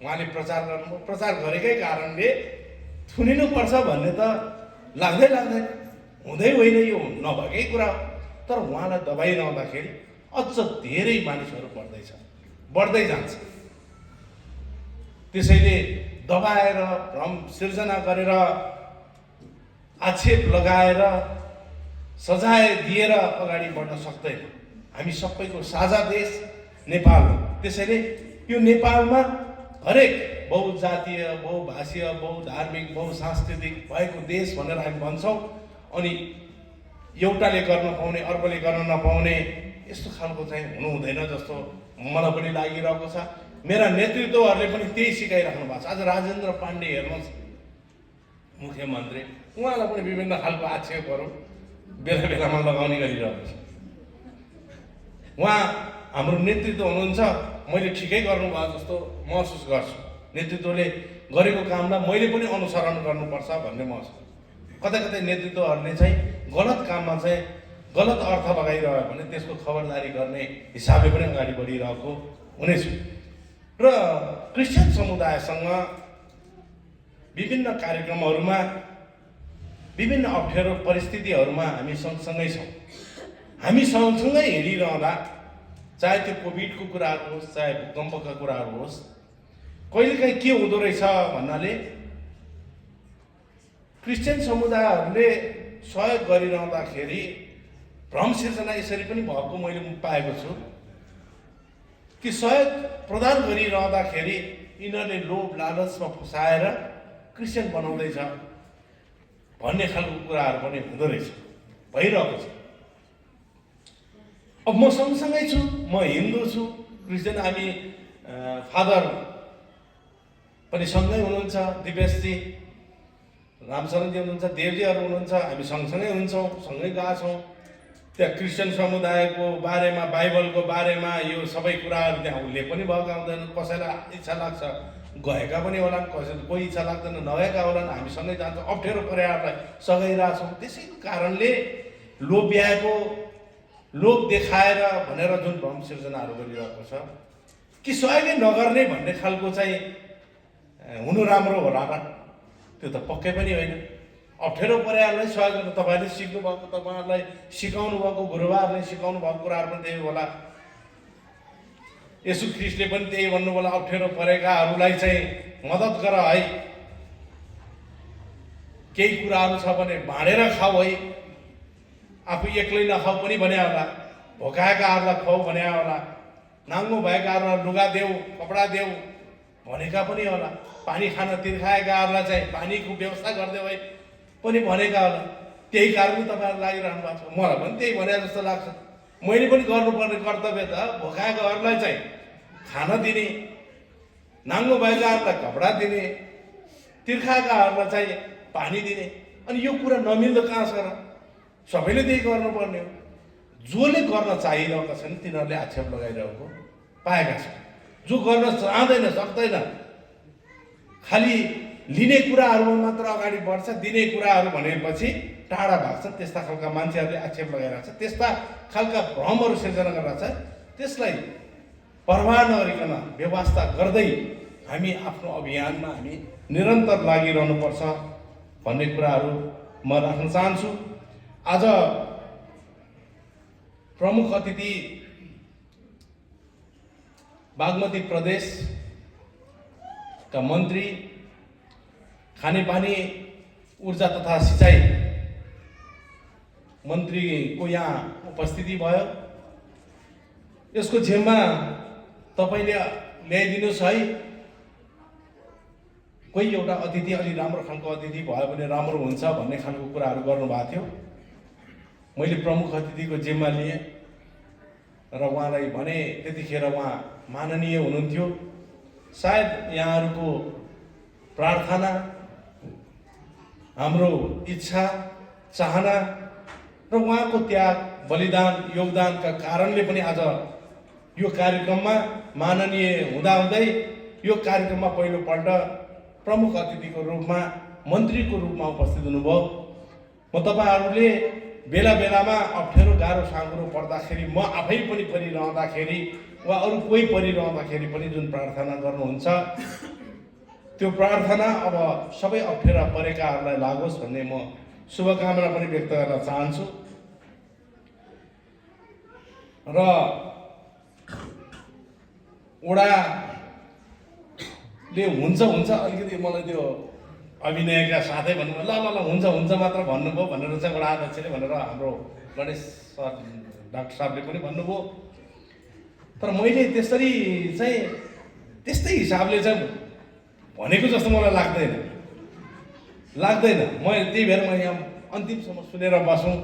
उहाँले प्रचार गरेकै कारणले थुनिनुपर्छ भन्ने त लाग्दै हुँदै होइन, यो नभएकै कुरा हो। तर उहाँलाई दबाइरहँदाखेरि अझ धेरै मानिसहरू बढ्दै जान्छ। त्यसैले दबाएर, भ्रम सिर्जना गरेर, आक्षेप लगाएर, सजाय दिएर अगाडि बढ्न सक्दैन। हामी सबैको साझा देश नेपाल हो। त्यसैले यो नेपालमा हरेक बहुजातीय, बहुभाषीय, बहुधार्मिक, बहुसांस्कृतिक भएको देश भनेर हामी भन्छौँ। अनि एउटाले गर्न पाउने अर्कोले गर्न नपाउने यस्तो खालको चाहिँ हुनु हुँदैन जस्तो मलाई पनि लागिरहेको छ। मेरा नेतृत्वहरूले पनि त्यही सिकाइराख्नु भएको छ। आज राजेन्द्र पाण्डे हेर्नुहोस्, मुख्यमन्त्री, उहाँलाई पनि विभिन्न खालको आक्षेपहरू बेलामा लगाउने गरिरहेको छ। उहाँ हाम्रो नेतृत्व हुनुहुन्छ, मैले ठिकै गर्नुभयो जस्तो महसुस गर्छु। नेतृत्वले गरेको कामलाई मैले पनि अनुसरण गर्नुपर्छ भन्ने महसुस। कतै नेतृत्वहरूले चाहिँ गलत काममा चाहिँ गलत अर्थ लगाइरह्यो भने त्यसको खबरदारी गर्ने हिसाबले पनि अगाडि बढिरहेको हुनेछु। र क्रिस्चियन समुदायसँग विभिन्न कार्यक्रमहरूमा विभिन्न अप्ठ्यारो परिस्थितिहरूमा हामी सँगसँगै छौँ। हामी सँगसँगै हिँडिरहँदा चाहे त्यो कोभिडको कुराहरू होस्, चाहे भूकम्पका कुराहरू होस्, कहिलेकाहीँ के हुँदो रहेछ भन्नाले क्रिस्चियन समुदायहरूले सहयोग गरिरहँदाखेरि भ्रम सिर्जना यसरी पनि भएको मैले पाएको छु कि सहयोग प्रदान गरिरहँदाखेरि यिनीहरूले लोभ लालचमा फसाएर क्रिस्चियन बनाउँदैछ भन्ने खालको कुराहरू पनि हुँदो रहेछ, भइरहेको छ। अब म सँगसँगै छु, म हिन्दू छु, क्रिस्चियन हामी फादर पनि सँगै हुनुहुन्छ, दिपेशजी, रामशरणजी हुनुहुन्छ, देवजीहरू हुनुहुन्छ, हामी सँगसँगै हुन्छौँ, सँगै गएका छौँ। त्यहाँ क्रिस्चियन समुदायको बारेमा, बाइबलको बारेमा यो सबै कुराहरू त्यहाँ उल्लेख पनि भएका हुँदैन। कसैलाई इच्छा लाग्छ गएका पनि होलान्, कोही इच्छा लाग्दैन नगएका होलान्, हामी सँगै जान्छौँ, अप्ठ्यारो परेहरूलाई सघाइरहेछौँ। त्यसैको कारणले लोभ्याएको, लोभ देखाएर भनेर जुन भ्रम सिर्जनाहरू गरिरहेको छ कि सहयोगै नगर्ने भन्ने खालको चाहिँ हुनु राम्रो होला र त्यो त पक्कै पनि होइन। अप्ठ्यारो परेहरूलाई सहयोग गर्नु, तपाईँहरूले सिक्नु भएको, तपाईँहरूलाई सिकाउनु भएको, गुरुबाहरूले सिकाउनु भएको कुराहरू पनि त्यही होला। यसु ख्रिस्टले पनि त्यही भन्नु होला, अप्ठ्यारो परेकाहरूलाई चाहिँ मद्दत गर है, केही कुराहरू छ भने बाँडेर खाऊ है, आफू एक्लै नखाऊ पनि भने होला, भोकाएकाहरूलाई खुवाऊ भने होला, नाङ्गो भएकाहरूलाई लुगा देऊ, कपडा देऊ भनेका पनि होला, पानी खान तिर्खाएकाहरूलाई चाहिँ पानीको व्यवस्था गरिदेऊ है पनि भनेका होला। त्यही कारणले तपाईँहरू लागिरहनु भएको छ। मलाई पनि त्यही भने जस्तो लाग्छ। मैले पनि गर्नुपर्ने कर्तव्य त भोकाएकाहरूलाई चाहिँ खान दिने, नाङ्गो भएकाहरूलाई कपडा दिने, तिर्खाएकाहरूलाई चाहिँ पानी दिने। अनि यो कुरा नमिल्दो कहाँ छ र? सबैले त्यही गर्नुपर्ने हो। जसले गर्न चाहिरहेका छन् तिनीहरूले आक्षेप लगाइरहेको पाएका छन्। जो गर्न चाहँदैन, सक्दैन, खालि लिने कुराहरूमा मात्र अगाडि बढ्छ, दिने कुराहरू भनेपछि टाढा भाग्छ, त्यस्ता खालका मान्छेहरूले आक्षेप लगाइरहेको छ, त्यस्ता खालका भ्रमहरू सिर्जना गरिरहेको छ। त्यसलाई परवाह नगरिकन व्यवस्था गर्दै हामी आफ्नो अभियानमा हामी निरन्तर लागिरहनुपर्छ भन्ने कुराहरू म राख्न चाहन्छु। आज प्रमुख अतिथि बागमती प्रदेशका मन्त्री, खानेपानी, ऊर्जा तथा सिँचाइ मन्त्रीको यहाँ उपस्थिति भयो। यसको जिम्मा तपाईँले ल्याइदिनुहोस् है। कोही एउटा अतिथि अलि राम्रो खालको अतिथि भयो भने राम्रो हुन्छ भन्ने खालको कुराहरू गर्नुभएको थियो। मैले प्रमुख अतिथिको जिम्मा लिएँ र उहाँलाई भने त्यतिखेर उहाँ माननीय हुनुहुन्थ्यो। सायद यहाँहरूको प्रार्थना, हाम्रो इच्छा, चाहना र उहाँको त्याग, बलिदान, योगदानका कारणले पनि आज यो कार्यक्रममा माननीय हुँदाहुँदै यो कार्यक्रममा पहिलोपल्ट प्रमुख अतिथिको रूपमा, मन्त्रीको रूपमा उपस्थित हुनुभयो। म तपाईँहरूले बेला बेलामा अप्ठ्यारो गाह्रो साँघुरो पर्दाखेरि, म आफै पनि परिरहँदाखेरि वा अरू कोही परिरहँदाखेरि पनि जुन प्रार्थना गर्नुहुन्छ त्यो प्रार्थना अब सबै अप्ठ्यारा परेकाहरूलाई लागोस् भन्ने म शुभकामना पनि व्यक्त गर्न चाहन्छु। र ओडाले हुन्छ अलिकति मलाई त्यो अभिनयका साथै भन्नुभयो, ल ल ल हुन्छ मात्र भन्नुभयो भनेर चाहिँ वडा अध्यक्षले भनेर हाम्रो गणेश सर डाक्टर साहबले पनि भन्नुभयो। तर मैले त्यसरी चाहिँ त्यस्तै हिसाबले चाहिँ भनेको जस्तो मलाई लाग्दैन। म त्यही भएर म यहाँ अन्तिमसम्म सुनेर बसौँ।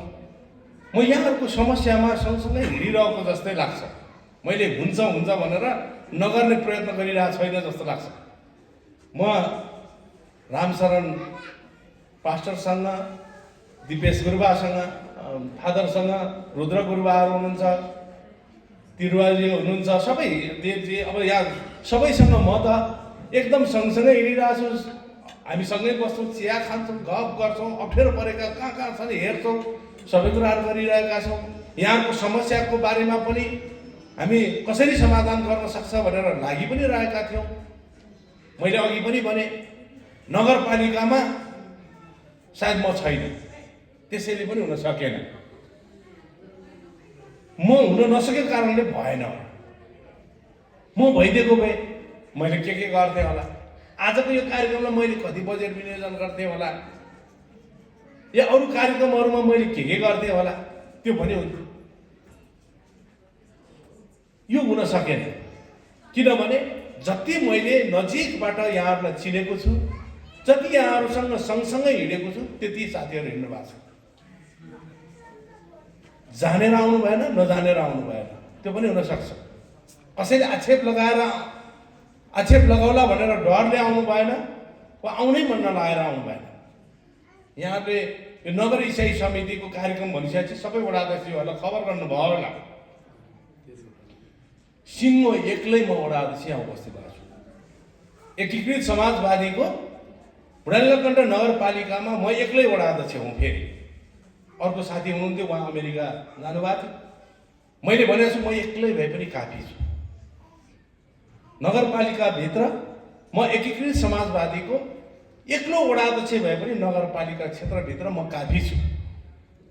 म यहाँहरूको समस्यामा सँगसँगै हिँडिरहेको जस्तै लाग्छ। मैले हुन्छ भनेर नगर्ने प्रयत्न गरिरहेको छैन जस्तो लाग्छ। म रामशरण पास्टरसँग, दिपेश गुरुबासँग, फादरसँग, रुद्र गुरुबाहरू हुनुहुन्छ, तिरुवाजी हुनुहुन्छ, सबै देवजी, अब यहाँ सबैसँग म त एकदम सँगसँगै हिँडिरहेको छु। हामी सँगै बस्छौँ, चिया खान्छौँ, गफ गर्छौँ, अप्ठ्यारो परेका कहाँ छन् हेर्छौँ, सबै कुराहरू गरिरहेका छौँ। यहाँको समस्याको बारेमा पनि हामी कसरी समाधान गर्न सक्छ भनेर लागि पनि रहेका थियौँ। मैले अघि पनि भने नगरपालिकामा सायद म छैन, त्यसैले पनि हुन सकेन। म हुन नसकेको कारणले भएन। म भइदिएको भए मैले के गर्थेँ होला, आजको यो कार्यक्रमलाई मैले कति बजेट विनियोजन गर्थेँ होला, या अरू कार्यक्रमहरूमा मैले के गर्थेँ होला, त्यो पनि हुन्थ्यो। यो हुन सकेन, किनभने जति मैले नजिकबाट यहाँहरूलाई चिनेको छु, जति यहाँहरूसँग सँगसँगै हिँडेको छु, त्यति साथीहरू हिँड्नु भएको छ। जानेर आउनु भएन, नजानेर आउनु भएन, त्यो पनि हुनसक्छ। कसैले आक्षेप लगाउला भनेर डरले आउनु भएन, वा आउनै मन नलागेर आउनु भएन। यहाँले यो नगर इसाई समितिको कार्यक्रम भनिसकेपछि सबै वडा अध्यक्षहरूलाई खबर गर्नुभयो होला, सिङ्गो एक्लै म वडा अध्यक्ष यहाँ उपस्थित भएको छु। एकीकृत समाजवादीको बुढानीलकण्ठ नगरपालिकामा म एक्लै वडा अध्यक्ष हुँ। फेरि अर्को साथी हुनुहुन्थ्यो, उहाँ अमेरिका जानुभएको थियो। मैले भनेको छु म एक्लै भए पनि काफी छु। नगरपालिकाभित्र म एकीकृत समाजवादीको एक्लो वडा अध्यक्ष भए पनि नगरपालिका क्षेत्रभित्र म काफी छु।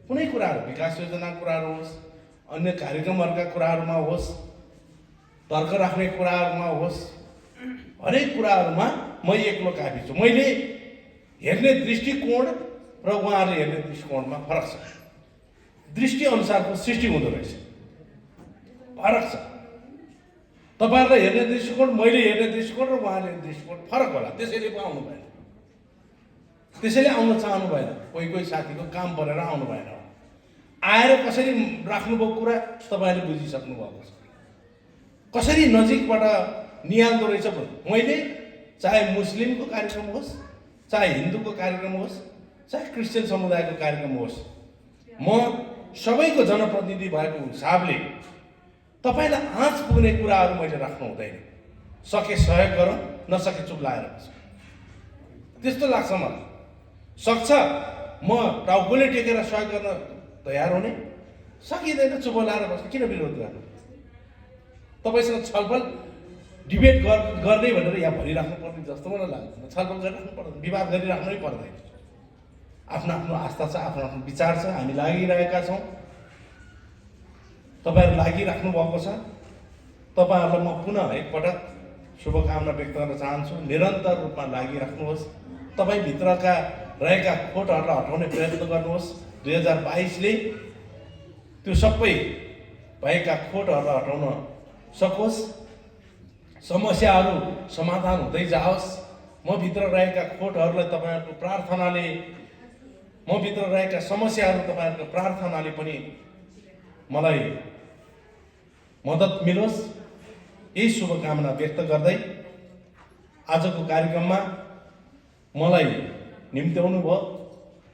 कुनै कुराहरू, विकास योजनाको कुराहरू होस्, अन्य कार्यक्रमहरूका कुराहरूमा होस्, तर्क राख्ने कुराहरूमा होस्, हरेक कुराहरूमा म एक्लो काफी छु। मैले हेर्ने दृष्टिकोण र उहाँहरूले हेर्ने दृष्टिकोणमा फरक छ। दृष्टि अनुसारको सृष्टि हुँदो रहेछ, फरक छ। तपाईँहरूलाई हेर्ने दृष्टिकोण, मैले हेर्ने दृष्टिकोण र उहाँले हेर्ने दृष्टिकोण फरक होला, त्यसैले पो आउनु भएन, त्यसैले आउन चाहनु भएन। कोही साथीको काम परेर आउनु भएन। आएर कसरी राख्नुभएको कुरा तपाईँहरूले बुझिसक्नु भएको छ, कसरी नजिकबाट निहाल्दो रहेछ। मैले चाहे मुस्लिमको कार्यक्रम होस्, चाहे हिन्दूको कार्यक्रम होस्, चाहे क्रिस्चियन समुदायको कार्यक्रम होस्, म सबैको जनप्रतिनिधि भएको हिसाबले तपाईँलाई आँच पुग्ने कुराहरू मैले राख्नु हुँदैन। सके सहयोग गरौँ, नसके चुप लाएर बस्छु, त्यस्तो लाग्छ मलाई। सक्छ म टाउकोले टेकेर सहयोग गर्न तयार हुने, सकिँदैन चुप लाएर बस्नु। किन विरोध गर्नु? तपाईँसँग छलफल डिबेट गर्ने भनेर यहाँ भनिराख्नु पर्ने जस्तो मलाई लाग्दैन। छलफल गरिराख्नु पर्दैन, विवाद गरिराख्नै पर्दैन। आफ्नो आफ्नो आस्था छ, आफ्नो आफ्नो विचार छ, हामी लागिरहेका छौँ, तपाईँहरू लागिराख्नु भएको छ। तपाईँहरूलाई म पुनः एकपटक शुभकामना व्यक्त गर्न चाहन्छु। निरन्तर रूपमा लागिराख्नुहोस्, तपाईँभित्रका रहेका खोटहरूलाई हटाउने प्रयत्न गर्नुहोस्। 2022ले त्यो सबै भएका खोटहरूलाई हटाउन सकोस्, समस्याहरू समाधान हुँदै जाओस्। म भित्र रहेका खोटहरूलाई तपाईँहरूको प्रार्थनाले, म भित्र रहेका समस्याहरू तपाईँहरूको प्रार्थनाले पनि मलाई मद्दत मिलोस्, यही शुभकामना व्यक्त गर्दै आजको कार्यक्रममा मलाई निम्त्याउनु भयो,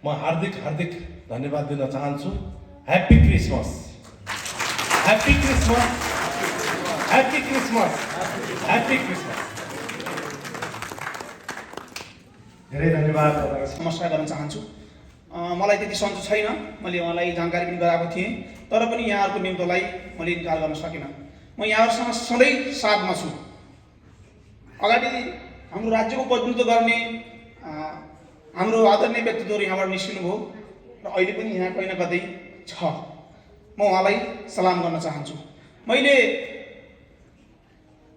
म हार्दिक हार्दिक धन्यवाद दिन चाहन्छु। Happy Christmas, happy Christmas, happy Christmas, happy Christmas. धेरै धन्यवाद। नमस्कार गर्न चाहन्छु। मलाई त्यति सन्चो छैन, मैले उहाँलाई जानकारी पनि गराएको थिएँ, तर पनि यहाँहरूको निम्तोलाई मैले इन्कार गर्न सकिनँ। म यहाँहरूसँग सधैँ साथमा छु। अगाडि हाम्रो राज्यको प्रतिनिधित्व गर्ने हाम्रो आदरणीय व्यक्तित्वहरू यहाँबाट निस्किनुभयो र अहिले पनि यहाँ कहीँ न कतै छ। म उहाँलाई सलाम गर्न चाहन्छु। मैले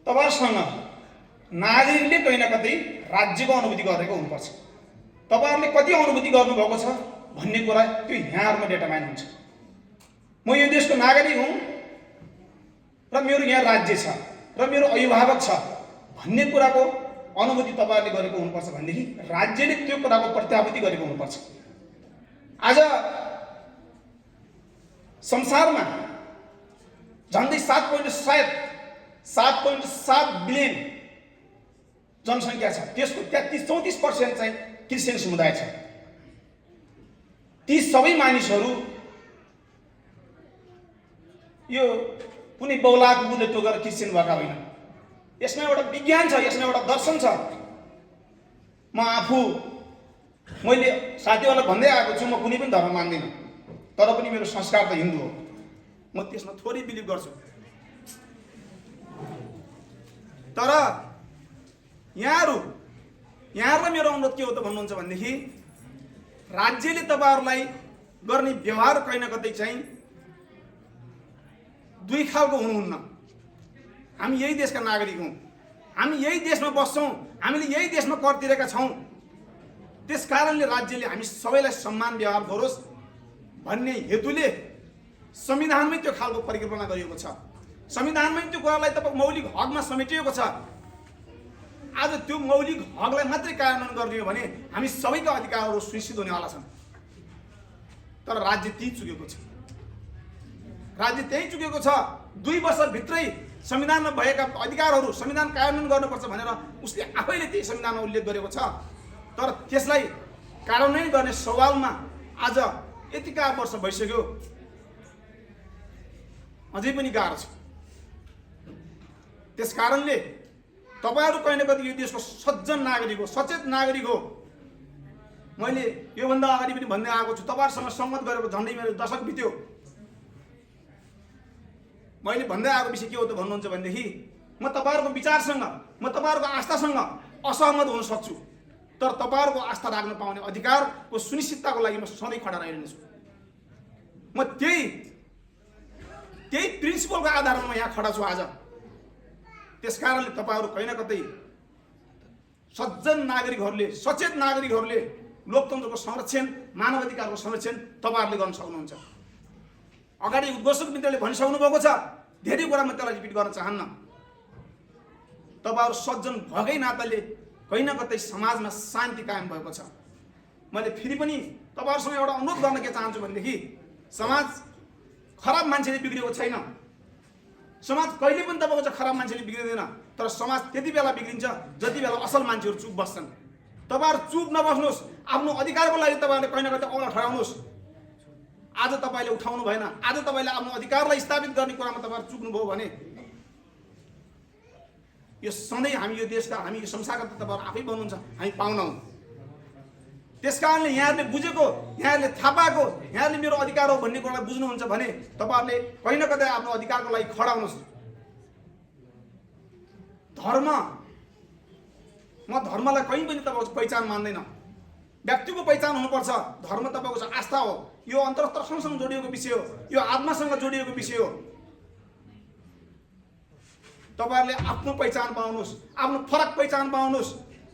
तपाईँहरूसँग नागरिकले कहीँ न कतै राज्यको अनुभूति गरेको हुनुपर्छ। तपाईँहरूले कति अनुभूति गर्नुभएको छ भन्ने कुरा त्यो यहाँहरूमा डेटामाइन हुन्छ। म यो देशको नागरिक हुँ र मेरो यहाँ राज्य छ र मेरो अभिभावक छ भन्ने कुराको अनुभूति तपाईँहरूले गरेको हुनुपर्छ भनेदेखि राज्यले त्यो कुराको प्रत्याभूति गरेको हुनुपर्छ। आज संसारमा झन्डै 7.7 बिलियन जनसङ्ख्या छ, त्यसको 33-34% चाहिँ क्रिस्चियन समुदाय छ। ती सबै मानिसहरू यो कुनै बहुलाको बुले टोकेर क्रिस्चियन भएका होइन। यसमा एउटा विज्ञान छ, यसमा एउटा दर्शन छ। मैले साथीहरूलाई भन्दै आएको छु, म कुनै पनि धर्म मान्दिनँ, तर पनि मेरो संस्कार त हिन्दू हो, म त्यसमा थोरै बिलिभ गर्छु। तर यहाँहरूलाई मेरो अनुरोध के हो त भन्नुहुन्छ भनेदेखि राज्यले तपाईँहरूलाई गर्ने व्यवहार कहीँ न कतै चाहिँ दुई खालको हुनुहुन्न। हामी यही देशका नागरिक हौँ, हामी यही देशमा बस्छौँ, हामीले यही देशमा कर तिरेका छौँ। त्यस कारणले राज्यले हामी सबैलाई सम्मान व्यवहार गरोस् भन्ने हेतुले संविधानमै त्यो खालको परिकल्पना गरिएको छ। संविधानमै त्यो कुरालाई तपाईँ मौलिक हकमा समेटिएको छ। आज त्यो मौलिक हकलाई मात्रै कार्यान्वयन गर्ने हो भने हामी सबैका अधिकारहरू सुनिश्चित हुनेवाला छन्। तर राज्य त्यही चुकेको छ, राज्य त्यही चुकेको छ। 2 वर्षभित्रै संविधानमा भएका अधिकारहरू संविधान कार्यान्वयन गर्नुपर्छ भनेर उसले आफैले त्यही संविधानमा उल्लेख गरेको छ। तर त्यसलाई कार्यान्वयन गर्ने सवालमा आज यतिका वर्ष भइसक्यो, अझै पनि गाह्रो छ। त्यस कारणले तपाईहरू कहीँ न कतै यो देशको सज्जन नागरिक हो, सचेत नागरिक हो। मैले योभन्दा अगाडि पनि भन्दै आएको छु, तपाईँहरूसँग संगत गरेको झन्डै मेरो दशक बित्यो। मैले भन्दै आएको विषय के हो त भन्नुहुन्छ भनेदेखि म तपाईँहरूको विचारसँग, म तपाईँहरूको आस्थासँग असहमत हुन सक्छु, तर तपाईँहरूको आस्था राख्न पाउने अधिकारको सुनिश्चितताको लागि म सधैँ खडा रहिरहनेछु। म त्यही प्रिन्सिपलको आधारमा म यहाँ खडा छु आज। त्यस कारणले तपाईँहरू कहीँ न कतै सज्जन नागरिकहरूले, सचेत नागरिकहरूले लोकतन्त्रको संरक्षण, मानव अधिकारको संरक्षण तपाईँहरूले गर्न सक्नुहुन्छ। अगाडि उद्घोषक मित्रले भनिसक्नु भएको छ, धेरै कुरा म त्यसलाई रिपिट गर्न चाहन्न। तपाईँहरू सज्जन भएकै नाताले कहीँ न कतै समाजमा शान्ति कायम भएको छ। मैले फेरि पनि तपाईँहरूसँग एउटा अनुरोध गर्न के चाहन्छु भनेदेखि समाज खराब मान्छेले बिग्रेको छैन, समाज कहिले पनि तपाईँको चाहिँ खराब मान्छेले बिग्रिँदैन। तर समाज त्यति बेला बिग्रिन्छ जति बेला असल मान्छेहरू चुप बस्छन्। तपाईँहरू चुप नबस्नुहोस्, आफ्नो अधिकारको लागि तपाईँहरूले कहीँ न कतै औँला ठहराउनुहोस्। आज तपाईँले उठाउनु भएन, आज तपाईँले आफ्नो अधिकारलाई स्थापित गर्ने कुरामा तपाईँहरू चुक्नुभयो भने यो सधैँ हामी यो देशका, हामी यो संसारका त तपाईँहरू आफै भन्नुहुन्छ, हामी पाउनौ। त्यस कारणले यहाँहरूले बुझेको, यहाँहरूले थाहा पाएको, यहाँहरूले मेरो अधिकार हो भन्ने कुरालाई बुझ्नुहुन्छ भने तपाईँहरूले कहीँ न कतै आफ्नो अधिकारको लागि खडा हुनुहोस्। धर्म, म धर्मलाई कहीँ पनि तपाईँको पहिचान मान्दैन, व्यक्तिको पहिचान हुनुपर्छ। धर्म तपाईँको चाहिँ आस्था हो, यो अन्तरतर्फसँग जोडिएको विषय हो, यो आत्मासँग जोडिएको विषय हो। तपाईँहरूले आफ्नो पहिचान पाउनुहोस्, आफ्नो फरक पहिचान पाउनुहोस्,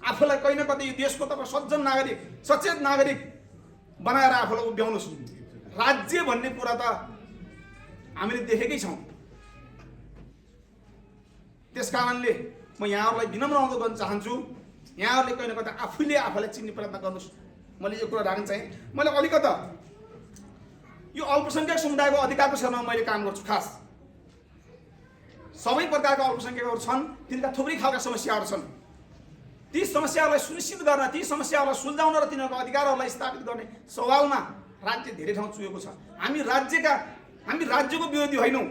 आफूलाई कहीँ न कतै यो देशको तपाईँ सज्जन नागरिक, सचेत नागरिक बनाएर आफूलाई उभ्याउनुहोस्। राज्य भन्ने कुरा त हामीले देखेकै छौँ। त्यस कारणले म यहाँहरूलाई विनम्र अनुरोध गर्न चाहन्छु, यहाँहरूले कहीँ न कतै आफूले आफूलाई चिन्ने प्रयत्न गर्नुहोस्। मैले यो कुरा राख्न चाहेँ, मैले अलिकता यो अल्पसङ्ख्यक समुदायको अधिकारको क्षेत्रमा मैले काम गर्छु। खास सबै प्रकारका अल्पसङ्ख्यकहरू छन्, तिनका थुप्रै खालका समस्याहरू छन्। ती समस्याहरूलाई सुनिश्चित गर्न, ती समस्याहरूलाई सुल्झाउन र तिनीहरूको अधिकारहरूलाई स्थापित गर्ने सवालमा राज्य धेरै ठाउँ चुकेको छ। हामी राज्यको विरोधी होइनौँ,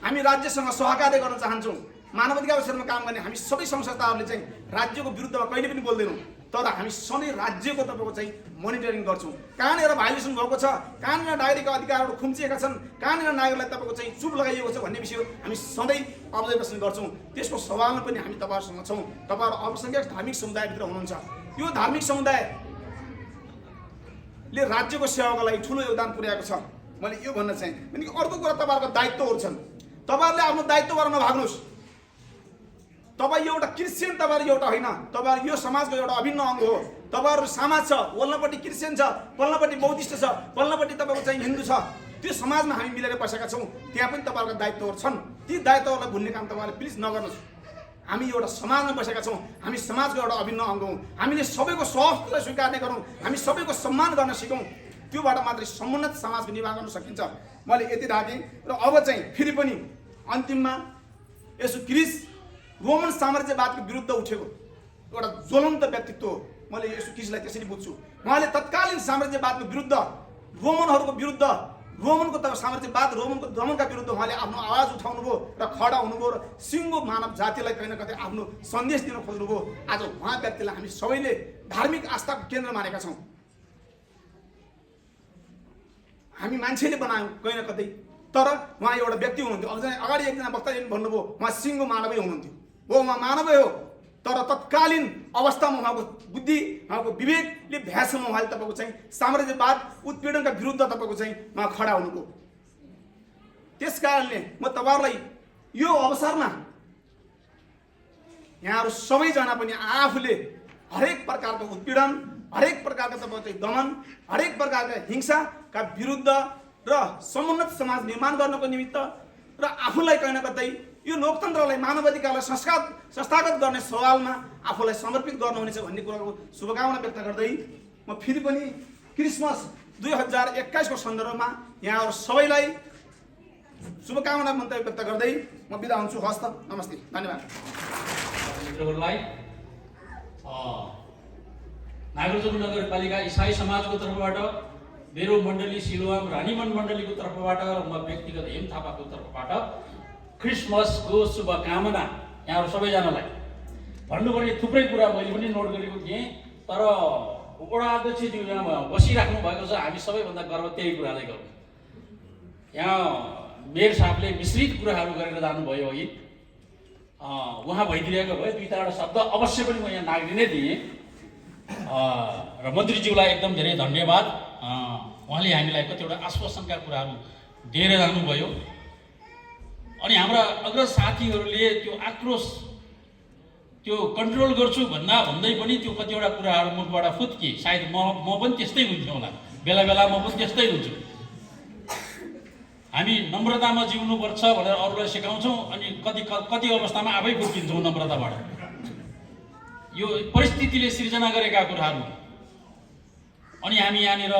हामी राज्यसँग सहकार्य गर्न चाहन्छौँ। मानवाधिकारको क्षेत्रमा काम गर्ने हामी सबै संस्थाहरूले चाहिँ राज्यको विरुद्धमा कहिले पनि बोल्दैनौँ, तर हामी सधैँ राज्यको तपाईँको चाहिँ मोनिटरिङ गर्छौँ। कहाँनिर भाइलेसन भएको छ, कहाँनिर नागरिकका अधिकारहरू खुम्चिएका छन्, कहाँनिर नागरिकलाई तपाईँको चाहिँ चुप लगाइएको छ भन्ने विषय हामी सधैँ अब्जर्भेसन गर्छौँ। त्यसको सवालमा पनि हामी तपाईँहरूसँग छौँ। तपाईँहरू अल्पसङ्ख्यक धार्मिक समुदायभित्र हुनुहुन्छ, यो धार्मिक समुदायले राज्यको सेवाको लागि ठुलो योगदान पुर्याएको छ। मैले यो भन्न चाहेँ। अनि अर्को कुरा तपाईँहरूको दायित्वहरू छन्, तपाईँहरूले आफ्नो दायित्वबाट नभाग्नुहोस्। तपाईँ एउटा क्रिस्चियन, तपाईँहरू एउटा होइन, तपाईँहरू यो समाजको एउटा अभिन्न अङ्ग हो। तपाईँहरू समाज छ, वल्नपट्टि क्रिस्चियन छ, पल्लोपट्टि बौद्धिस्ट छ, पल्लोपट्टि तपाईँको चाहिँ हिन्दू छ। त्यो समाजमा हामी मिलेर बसेका छौँ, त्यहाँ पनि तपाईँहरूको दायित्वहरू छन्। ती दायित्वहरूलाई भुल्ने काम तपाईँहरूले प्लिज नगर्नुहोस्। हामी एउटा समाजमा बसेका छौँ, हामी समाजको एउटा अभिन्न अङ्ग हौँ। हामीले सबैको सहजतालाई स्वीकार्ने गरौँ, हामी सबैको सम्मान गर्न सिकौँ। त्योबाट मात्रै समुन्नत समाजको निर्माण गर्न सकिन्छ। मैले यति राखेँ र अब चाहिँ फेरि पनि अन्तिममा यसो क्रिस रोमन साम्राज्यवादको विरुद्ध उठेको एउटा ज्वलन्त व्यक्तित्व हो। मैले यसो क्रिसलाई त्यसरी बुझ्छु। उहाँले तत्कालीन साम्राज्यवादको विरुद्ध, रोमनहरूको विरुद्ध, रोमनको साम्राज्यवाद, रोमनको दमनका विरुद्ध उहाँले आफ्नो आवाज उठाउनुभयो र खडा हुनुभयो र सिङ्गो मानव जातिलाई कहीँ न कतै आफ्नो सन्देश दिन खोज्नुभयो। आज उहाँ व्यक्तिलाई हामी सबैले धार्मिक आस्थाको केन्द्र मानेका छौँ। हामी मान्छेले बनायौँ कहीँ न कतै। तर उहाँ एउटा व्यक्ति हुनुहुन्थ्यो। अगाडि एकजना वक्ताले भन्नुभयो उहाँ सिङ्गो मानवै हुनुहुन्थ्यो। हो, उहाँ मानवै हो, तर तत्कालीन अवस्थामा उहाँको बुद्धि, उहाँको विवेकले भ्यासम्म उहाँले तपाईँको चाहिँ साम्राज्यवाद उत्पीडनका विरुद्ध तपाईँको चाहिँ उहाँ खडा हुनुभयो। त्यस कारणले म तपाईँहरूलाई यो अवसरमा यहाँहरू सबैजना पनि आफूले हरेक प्रकारको उत्पीडन, हरेक प्रकारको तपाईँको चाहिँ दमन, हरेक प्रकारका हिंसाका विरुद्ध र समुन्नत समाज निर्माण गर्नको निमित्त र आफूलाई कहीँ न कतै यो लोकतन्त्रलाई, मानवाधिकारलाई संस्थागत गर्ने सवालमा आफूलाई समर्पित गर्नुहुनेछ भन्ने कुराको शुभकामना व्यक्त गर्दै म फेरि पनि क्रिसमस 2021 को सन्दर्भमा यहाँहरू सबैलाई शुभकामना मन्तव्य व्यक्त गर्दै म बिदा हुन्छु। हस्त, नमस्ते, धन्यवाद। मित्रहरूलाई नागरजोग नगरपालिका इसाई समाजको तर्फबाट, मेरो मण्डली सिलोआम रानीमन मण्डलीको तर्फबाट र म व्यक्तिगत हेम थापाको तर्फबाट क्रिसमसको शुभकामना यहाँहरू सबैजनालाई। भन्नुपर्ने थुप्रै कुरा मैले पनि नोट गरेको थिएँ, तर वडा अध्यक्षज्यू यहाँ बसिराख्नु भएको छ। हामी सबैभन्दा गर्व त्यही कुरालाई गर्छौँ। यहाँ मेयर साहबले मिश्रित कुराहरू गरेर जानुभयो अघि, उहाँ भइदिरहेको भए दुई चारवटा शब्द अवश्य पनि म यहाँ नाग्दिनै थिएँ। र मन्त्रीज्यूलाई एकदम धेरै धन्यवाद। उहाँले हामीलाई कतिवटा आश्वासनका कुराहरू दिएर जानुभयो। अनि हाम्रा अग्रज साथीहरूले त्यो आक्रोश त्यो कन्ट्रोल गर्छु भन्दै पनि त्यो कतिवटा कुराहरू मुखबाट फुत्के। सायद म पनि त्यस्तै हुन्थ्यो होला, बेला बेला म पनि त्यस्तै हुन्छु। हामी नम्रतामा जिउनुपर्छ भनेर अरूलाई सिकाउँछौँ, अनि कति अवस्थामा आफै फुत्किन्छौँ नम्रताबाट। यो परिस्थितिले सिर्जना गरेका कुराहरू। अनि हामी यहाँनिर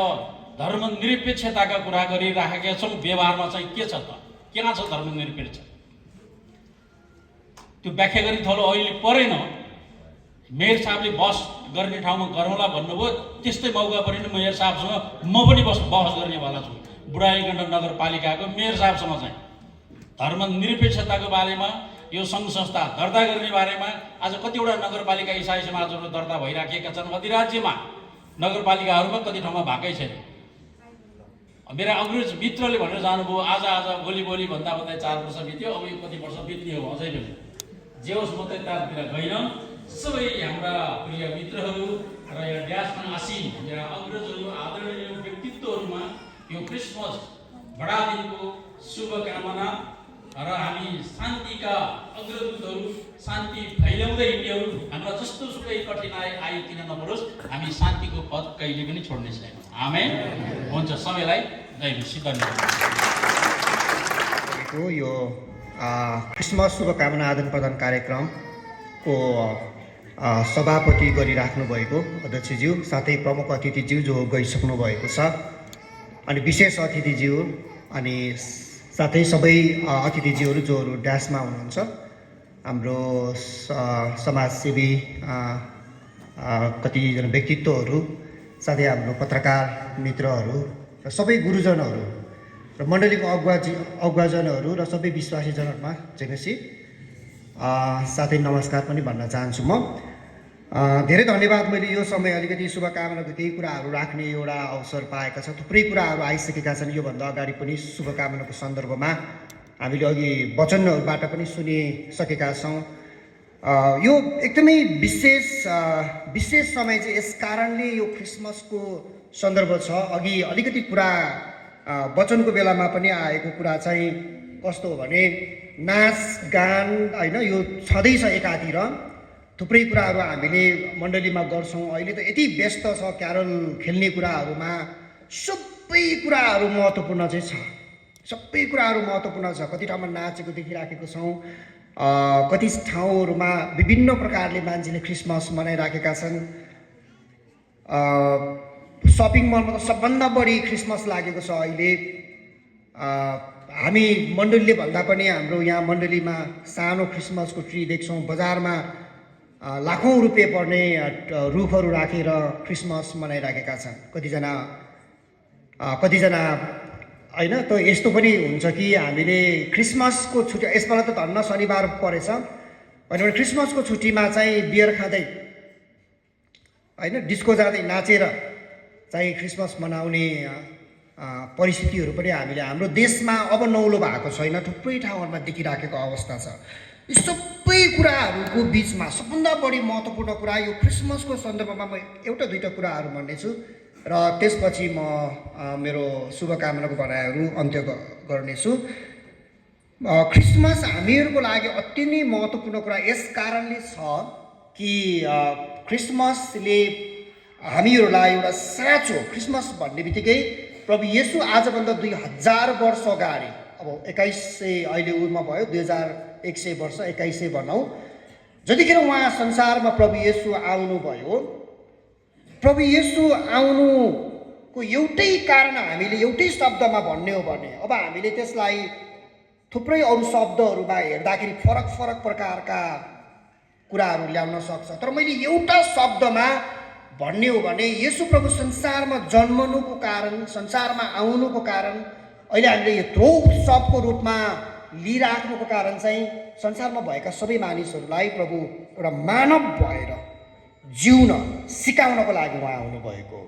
धर्मनिरपेक्षताका कुरा गरिराखेका छौँ। व्यवहारमा चाहिँ के छ त? कहाँ छ धर्मनिरपेक्ष? त्यो व्याख्या गर्ने थलो अहिले परेन। मेयर साहबले बहस गर्ने ठाउँमा गरौँला भन्नुभयो, त्यस्तै मौका परेन। मेयर साहबसँग म पनि बहस गर्नेवाला छु। बुढाइगण्ड नगरपालिकाको मेयर साहबसँग चाहिँ धर्मनिरपेक्षताको बारेमा, यो सङ्घ संस्था दर्ता गर्ने बारेमा आज कतिवटा नगरपालिका इसाई समाजहरू दर्ता भइराखेका छन्। कति राज्यमा, नगरपालिकाहरूमा कति ठाउँमा भएकै छैन। मेरा अग्रज मित्रले भनेर जानुभयो आज भोलि भन्दा 4 वर्ष बित्यो, अब यो कति वर्ष बित्ने हो अझै पनि। जे होस्, म त्यतातिर गइनँ। सबै हाम्रा प्रिय मित्रहरू र यहाँ ड्यासमा आसीन मेरा अग्रजहरू, आदरणीय व्यक्तित्वहरूमा यो क्रिसमस बडा दिनको शुभकामना र हामी शान्तिका अग्रदूतहरू, शान्ति फैलाउँदै हिँड्नेहरू। हाम्रो जस्तो सुकै कठिनाइ आयो किन नपरोस्, हामी शान्तिको पथ कहिले पनि छोड्ने छैनौँ। आमेन। हुन्छ, सबैलाई दयविसी धन्यवाद। यो क्रिसमस शुभकामना आदान प्रदान कार्यक्रमको सभापति गरिराख्नु भएको अध्यक्षज्यू, साथै प्रमुख अतिथिज्यू जो गइसक्नु भएको छ, अनि विशेष अतिथिज्यू, अनि साथै सबै अतिथिज्यूहरू जोहरू ड्यासमा हुनुहुन्छ, हाम्रो समाजसेवी कतिजना व्यक्तित्वहरू, साथै हाम्रो पत्रकार मित्रहरू र सबै गुरुजनहरू र मण्डलीको अगुवाजनहरू र सबै विश्वासीजनहरूमा जेनेसी साथै नमस्कार पनि भन्न चाहन्छु। म धेरै धन्यवाद। मैले यो समय अलिकति शुभकामनाको केही कुराहरू राख्ने एउटा अवसर पाएका छौँ। थुप्रै कुराहरू आइसकेका छन्। योभन्दा अगाडि पनि शुभकामनाको सन्दर्भमा हामीले अघि वचनहरूबाट पनि सुनिसकेका छौँ। यो एकदमै विशेष समय चाहिँ यस कारणले यो क्रिसमसको सन्दर्भ छ। अघि अलिकति कुरा वचनको बेलामा पनि आएको कुरा चाहिँ कस्तो हो भने नाच गान होइन, यो छँदैछ एकातिर। थुप्रै कुराहरू हामीले मण्डलीमा गर्छौँ। अहिले त यति व्यस्त छ, क्यारल खेल्ने कुराहरूमा सबै कुराहरू महत्त्वपूर्ण चाहिँ छ। सबै कुराहरू महत्त्वपूर्ण छ। कति ठाउँमा नाचेको देखिराखेको छौँ। कति ठाउँहरूमा विभिन्न प्रकारले मान्छेले क्रिसमस मनाइराखेका छन्। सपिङ मलमा त सबभन्दा बढी क्रिसमस लागेको छ अहिले। हामी मण्डलीले भन्दा पनि हाम्रो यहाँ मण्डलीमा सानो क्रिसमसको ट्री देख्छौँ। बजारमा लाखौँ रुपियाँ पर्ने रुखहरू राखेर क्रिसमस मनाइराखेका छन् कतिजना होइन। त यस्तो पनि हुन्छ कि हामीले क्रिसमसको छुट्टी, यसपालि त धन्न शनिबार परेछ भने क्रिसमसको छुट्टीमा चाहिँ बियर खाँदै होइन, डिस्को जाँदै नाचेर चाहिँ क्रिसमस मनाउने परिस्थितिहरू पनि हामीले हाम्रो देशमा अब नौलो भएको छैन, थुप्रै ठाउँहरूमा देखिराखेको अवस्था छ। यी सबै कुराहरूको बिचमा सबभन्दा बढी महत्त्वपूर्ण कुरा यो क्रिसमसको सन्दर्भमा म एउटा दुईवटा कुराहरू भन्नेछु र त्यसपछि म मेरो शुभकामनाको भनाइहरू अन्त्य गर्नेछु। क्रिसमस हामीहरूको लागि अति नै महत्त्वपूर्ण कुरा यस कारणले छ कि क्रिसमसले हामीहरूलाई एउटा साँचो, क्रिसमस भन्ने बित्तिकै प्रभु येशू आजभन्दा 2000 वर्ष अगाडि, अब 2100 अहिले उमा भयो 2100 वर्ष 2100 भनौँ, जतिखेर उहाँ संसारमा प्रभु येशू आउनुभयो, प्रभु येशू आउनुको एउटै कारण हामीले एउटै शब्दमा भन्ने हो भने अब हामीले त्यसलाई थुप्रै अरू शब्दहरूमा हेर्दाखेरि फरक फरक प्रकारका कुराहरू ल्याउन सक्छ, तर मैले एउटा शब्दमा भन्ने हो भने येशू प्रभु संसारमा जन्मनुको कारण, संसारमा आउनुको कारण, अहिले हामीले यत्रो उत्सवको रूपमा लिइराख्नुको कारण चाहिँ संसारमा भएका सबै मानिसहरूलाई प्रभु एउटा मानव भएर जिउन सिकाउनको लागि उहाँ आउनुभएको।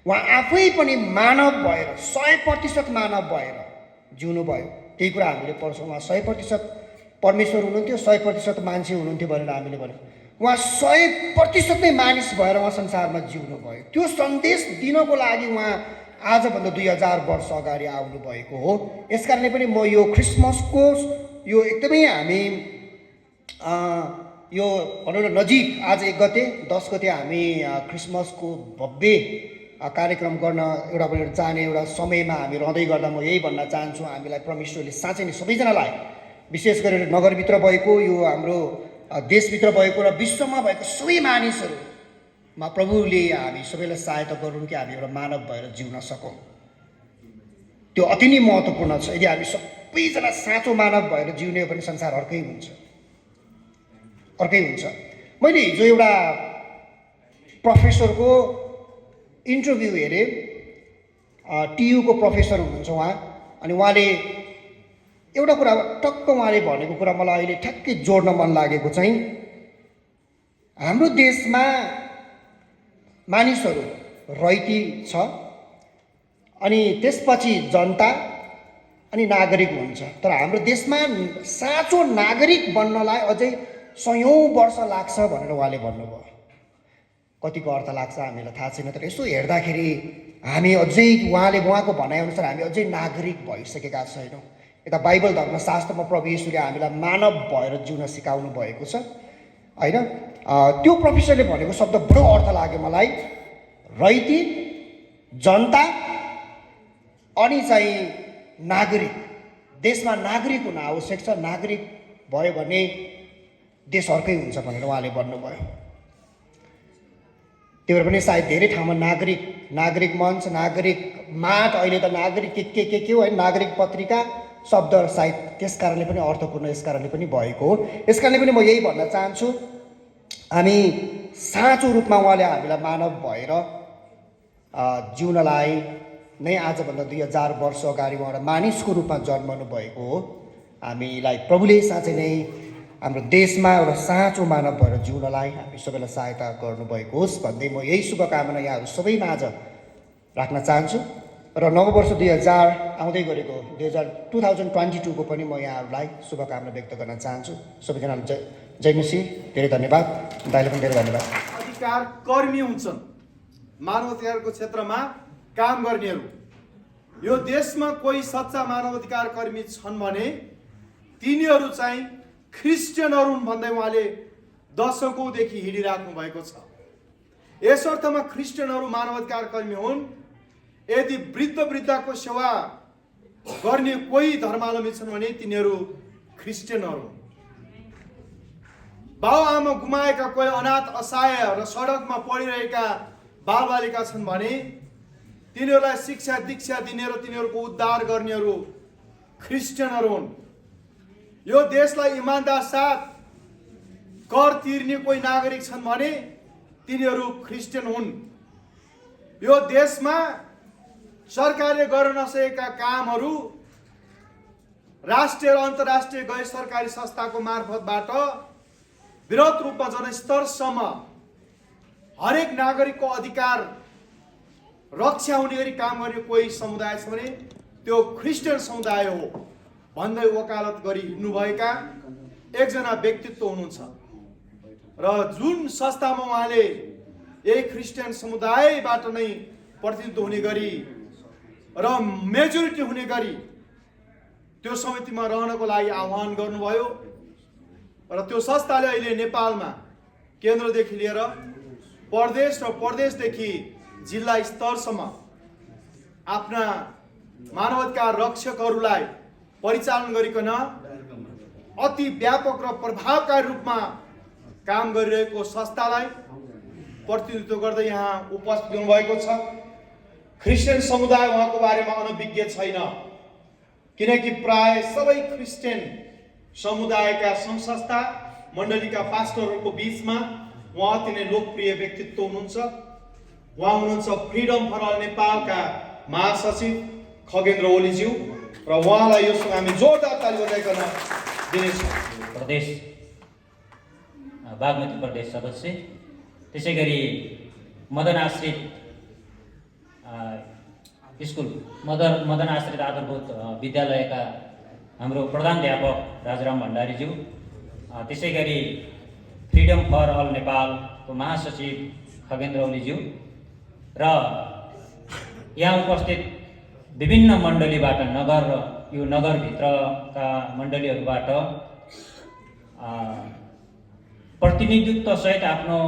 उहाँ आफै पनि मानव भएर 100% मानव भएर जिउनुभयो। त्यही कुरा हामीले पढ्छौँ, उहाँ 100% परमेश्वर हुनुहुन्थ्यो, 100% मान्छे हुनुहुन्थ्यो भनेर हामीले भन्यौँ। उहाँ 100% नै मानिस भएर उहाँ संसारमा जिउनु भयो। त्यो सन्देश दिनको लागि उहाँ आजभन्दा 2000 वर्ष अगाडि आउनुभएको हो। यस कारणले पनि म यो क्रिसमसको यो एकदमै हामी यो भनौँ न नजिक, आज 1 गते 10 गते हामी क्रिसमसको भव्य कार्यक्रम गर्न एउटा जाने एउटा समयमा हामी रहँदै गर्दा म यही भन्न चाहन्छु, हामीलाई परमेश्वरले साँच्चै नै सबैजनालाई, विशेष गरेर नगरभित्र भएको, यो हाम्रो देशभित्र भएको र विश्वमा भएको सबै मानिसहरूमा प्रभुले हामी सबैलाई सहायता गरून् कि हामी एउटा मानव भएर जिउन सकौँ। त्यो अति नै महत्त्वपूर्ण छ। यदि हामी सबैजना साँचो मानव भएर जिउने हो भने संसार अर्कै हुन्छ, अर्कै हुन्छ। मैले हिजो एउटा प्रोफेसरको इन्टरभ्यू हेरेँ, टियुको प्रोफेसर हुनुहुन्छ उहाँ, अनि उहाँले एउटा कुरा टक्क उहाँले भनेको कुरा मलाई अहिले ठ्याक्कै जोड्न मन लागेको चाहिँ, हाम्रो देशमा मानिसहरू रैती छ, अनि त्यसपछि जनता अनि नागरिक हुन्छ, तर हाम्रो देशमा साँचो नागरिक बन्नलाई अझै 100औं वर्ष लाग्छ भनेर उहाँले भन्नुभयो। कतिको अर्थ लाग्छ हामीलाई थाहा छैन, तर यसो हेर्दाखेरि हामी अझै उहाँको भनाइअनुसार हामी अझै नागरिक भइसकेका छैनौँ। यता बाइबल धर्मशास्त्रमा प्रभु येशूले हामीलाई मानव भएर जिउन सिकाउनु भएको छ होइन। त्यो प्रोफेसरले भनेको शब्द बडो अर्थ लाग्यो मलाई। रैती, जनता अनि चाहिँ नागरिक। देशमा नागरिक हुन आवश्यक छ, नागरिक भयो भने देश अर्कै हुन्छ भनेर उहाँले भन्नुभयो। त्यही भएर पनि सायद धेरै ठाउँमा नागरिक मञ्च, नागरिक माट, अहिले त नागरिक के हो होइन, नागरिक पत्रिका शब्द सायद त्यस कारणले पनि अर्थपूर्ण यस कारणले पनि भएको हो। यस कारणले पनि म यही भन्न चाहन्छु, हामी साँचो रूपमा उहाँले हामीलाई मानव भएर जिउनलाई नै आजभन्दा 2000 वर्ष अगाडि उहाँ मानिसको रूपमा जन्मनु भएको हो। हामीलाई प्रभुले साँच्चै नै हाम्रो देशमा एउटा साँचो मानव भएर जिउनलाई हामी सबैलाई सहायता गर्नुभएको होस् भन्दै म यही शुभकामना यहाँहरू सबैमाझ राख्न चाहन्छु। र नववर्ष 2000 आउँदै गरेको 2022 को पनि म यहाँहरूलाई शुभकामना व्यक्त गर्न चाहन्छु। सबैजनालाई जय मसीह, धेरै धन्यवाद। दाइले पनि धेरै धन्यवाद। अधिकार कर्मी हुन्छन्, मानवाधिकारको क्षेत्रमा काम गर्नेहरू। यो देशमा कोही सच्चा मानवाधिकार कर्मी छन् भने तिनीहरू चाहिँ क्रिस्चियनहरू हुन् भन्दै उहाँले दशकौँदेखि हिँडिराख्नु भएको छ। यस अर्थमा क्रिस्चियनहरू मानवाधिकार कर्मी हुन्। यदि वृद्धको सेवा गर्ने कोही धर्मावलम्बी छन् भने तिनीहरू क्रिस्चियनहरू हुन्। बाबुआमा गुमाएका कोही अनाथ असहाय र सडकमा पडिरहेका बालबालिका छन् भने तिनीहरूलाई शिक्षा दीक्षा दिने र तिनीहरूको उद्धार गर्नेहरू क्रिस्चियनहरू हुन्। यो देशलाई इमानदार साथ कर तिर्ने कोही नागरिक छन् भने तिनीहरू क्रिस्चियन हुन्। यो देशमा सरकारले गर्न नसकेका कामहरू राष्ट्रिय र अन्तर्राष्ट्रिय गैर सरकारी संस्थाको मार्फतबाट विरोध रूपमा जनस्तरसम्म हरेक नागरिकको अधिकार रक्षा हुने गरी काम गर्ने कोही समुदाय छ भने त्यो ख्रिस्टियन समुदाय हो भन्दै वकालत गरी हिँड्नुभएका एकजना व्यक्तित्व हुनुहुन्छ र जुन संस्थामा उहाँले यही ख्रिस्टियन समुदायबाट नै प्रतिनिधित्व हुने गरी र मेजोरिटी हुने गरी त्यो समितिमा रहनको लागि आह्वान गर्नुभयो र त्यो संस्थाले अहिले नेपालमा केन्द्रदेखि लिएर प्रदेश र प्रदेशदेखि जिल्ला स्तरसम्म आफ्ना मानवाधिकार रक्षकहरूलाई परिचालन गरिकन अति व्यापक र प्रभावकारी रूपमा काम गरिरहेको संस्थालाई प्रतिनिधित्व गर्दै यहाँ उपस्थित हुनुभएको छ। ख्रिस्टियन समुदाय उहाँको बारेमा अनभिज्ञ छैन किनकि प्राय सबै ख्रिस्टियन समुदायका सङ्घ संस्था मण्डलीका पास्टरहरूको बिचमा उहाँ अति नै लोकप्रिय व्यक्तित्व हुनुहुन्छ। उहाँ हुनुहुन्छ फ्रिडम फर अल नेपालका महासचिव खगेन्द्र ओलीज्यू र उहाँलाई यो सँग हामी जोरदार ताली बजाइकन दिनेछौँ। प्रदेश बागमती प्रदेश सदस्य, त्यसै गरी मदन आश्रित स्कुल मदन आश्रित आधारभूत विद्यालयका हाम्रो प्रधानाध्यापक राजाराम भण्डारीज्यू, त्यसै गरी फ्रिडम फर अल नेपालको महासचिव खगेन्द्र ओलीज्यू र यहाँ उपस्थित विभिन्न मण्डलीबाट यो नगरभित्रका मण्डलीहरूबाट प्रतिनिधित्वसहित आफ्नो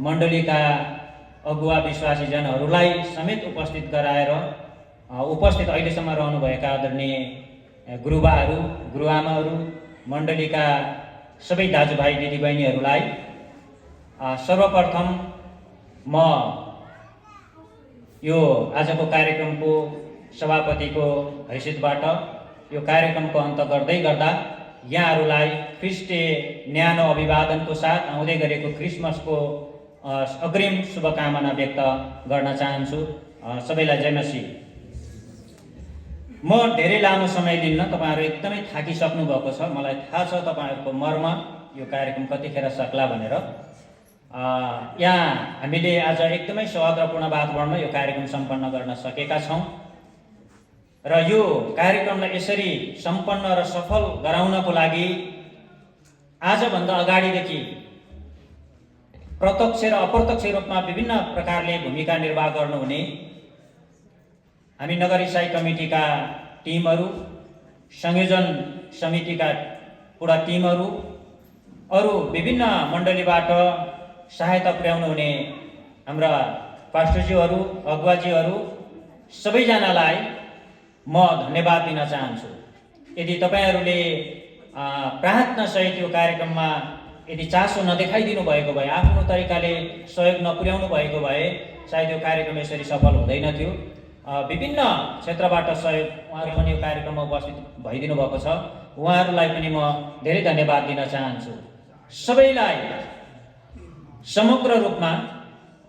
मण्डलीका अगुवा विश्वासीजनहरूलाई समेत उपस्थित गराएर उपस्थित अहिलेसम्म रहनुभएका आदरणीय गुरुबाहरू, गुरुआमाहरू, मण्डलीका सबै दाजुभाइ दिदीबहिनीहरूलाई सर्वप्रथम म यो आजको कार्यक्रमको सभापतिको हैसियतबाट यो कार्यक्रमको अन्त गर्दै गर्दा यहाँहरूलाई ख्रिस्टे न्यानो अभिवादनको साथ आउँदै गरेको क्रिसमसको अग्रिम शुभकामना व्यक्त गर्न चाहन्छु। सबैलाई जय मसीह। म धेरै लामो समय लिन्न, तपाईँहरू एकदमै थाकिसक्नु भएको छ, मलाई थाहा छ तपाईँहरूको मर्म यो कार्यक्रम कतिखेर सक्ला भनेर। यहाँ हामीले आज एकदमै सौहार्दपूर्ण वातावरणमा यो कार्यक्रम सम्पन्न गर्न सकेका छौँ र यो कार्यक्रमलाई यसरी सम्पन्न र सफल गराउनको लागि आजभन्दा अगाडिदेखि प्रत्यक्ष र अप्रत्यक्ष रूपमा विभिन्न प्रकारले भूमिका निर्वाह गर्नुहुने हामी नगर इसाई कमिटीका टिमहरू, संयोजन समितिका पुरा टिमहरू, अरू विभिन्न मण्डलीबाट सहायता पुर्याउनु हुने हाम्रा पास्टरज्यूहरू, अगुवाजीहरू सबैजनालाई म धन्यवाद दिन चाहन्छु। यदि तपाईँहरूले प्रार्थनासहित यो कार्यक्रममा यदि चासो नदेखाइदिनु भएको भए, आफ्नो तरिकाले सहयोग नपुर्याउनु भएको भए सायद यो कार्यक्रम यसरी सफल हुँदैन थियो। विभिन्न क्षेत्रबाट सहयोग उहाँहरू पनि यो कार्यक्रममा उपस्थित भइदिनु भएको छ, उहाँहरूलाई पनि म धेरै धन्यवाद दिन चाहन्छु। सबैलाई समग्र रूपमा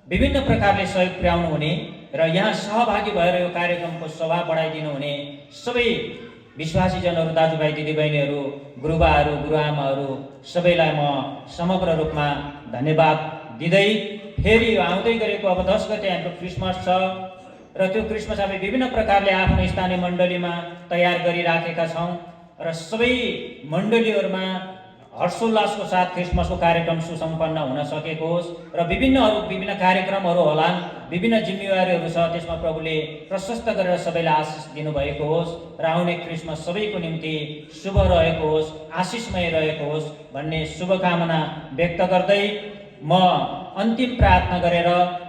विभिन्न प्रकारले सहयोग पुर्याउनु हुने र यहाँ सहभागी भएर यो कार्यक्रमको शोभा बढाइदिनु हुने सबै विश्वासीजनहरू, दाजुभाइ दिदीबहिनीहरू, गुरुबाहरू, गुरुआमाहरू सबैलाई म समग्र रूपमा धन्यवाद दिँदै फेरि यो आउँदै गरेको अब 10 गते हाम्रो क्रिसमस छ र त्यो क्रिसमस हामी विभिन्न प्रकारले आफ्नो स्थानीय मण्डलीमा तयार गरिराखेका छौँ र सबै मण्डलीहरूमा हर्षोल्लासको साथ क्रिसमसको कार्यक्रम सुसम्पन्न हुन सकेको होस् र विभिन्न कार्यक्रमहरू होलान्, विभिन्न जिम्मेवारीहरू छ, त्यसमा प्रभुले प्रशस्त गरेर सबैलाई आशिष दिनुभएको होस् र आउने क्रिसमस सबैको निम्ति शुभ रहेको होस्, आशिषमय रहेको होस् भन्ने शुभकामना व्यक्त गर्दै म अन्तिम प्रार्थना गरेर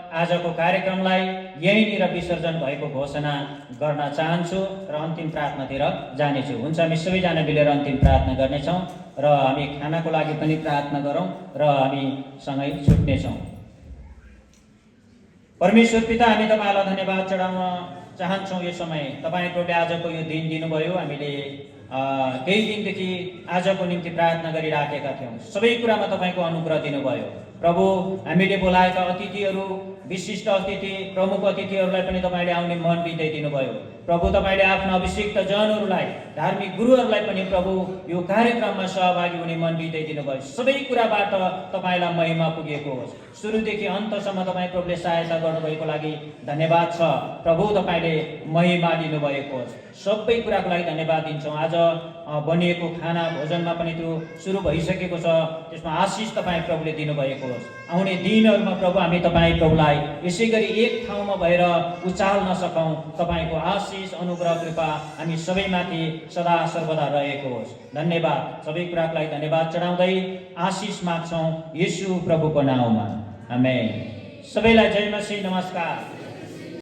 आजको कार्यक्रमलाई यहीँनिर विसर्जन भएको घोषणा गर्न चाहन्छु र अन्तिम प्रार्थनातिर जानेछु। हुन्छ, हामी सबैजना मिलेर अन्तिम प्रार्थना गर्नेछौँ र हामी खानाको लागि पनि प्रार्थना गरौँ र हामी सँगै छुट्नेछौँ। परमेश्वर पिता, हामी तपाईँलाई धन्यवाद चढाउन चाहन्छौँ। यो समय तपाईँहरूले आजको यो दिन दिनुभयो। हामीले केही दिनदेखि आजको निम्ति प्रार्थना गरिराखेका थियौँ। सबै कुरामा तपाईँको अनुग्रह दिनुभयो। प्रभु, हामीले बोलाएका अतिथिहरू, विशिष्ट अतिथि, प्रमुख अतिथिहरूलाई पनि तपाईँले आउने मन बिताइ दिनुभयो। प्रभु तपाईँले आफ्ना अभिषिक्त जनहरूलाई धार्मिक गुरुहरूलाई पनि प्रभु यो कार्यक्रममा सहभागी हुने मन हृदय दिनुभयो। सबै कुराबाट तपाईँलाई महिमा पुगेको होस्। सुरुदेखि अन्तसम्म तपाईँ प्रभुले सहायता गर्नुभएको लागि धन्यवाद छ। प्रभु तपाईँले महिमा दिनुभएको होस्। सबै कुराको लागि धन्यवाद दिन्छौँ। आज बनिएको खाना भोजनमा पनि त्यो सुरु भइसकेको छ, त्यसमा आशिष तपाईँ प्रभुले दिनुभएको होस्। आउने दिनहरूमा प्रभु हामी तपाईँ प्रभुलाई यसै गरी एक ठाउँमा भएर उचाल्न सकौँ। तपाईँको आशिष अनुग्रह कृपा हामी सबैमाथि सदा सर्वदा रहेको होस्। धन्यवाद। सबै कुराको लागि धन्यवाद चढाउँदै आशिष माग्छौँ येशू प्रभुको नाउँमा। आमेन। सबैलाई जय मसीह। नमस्कार।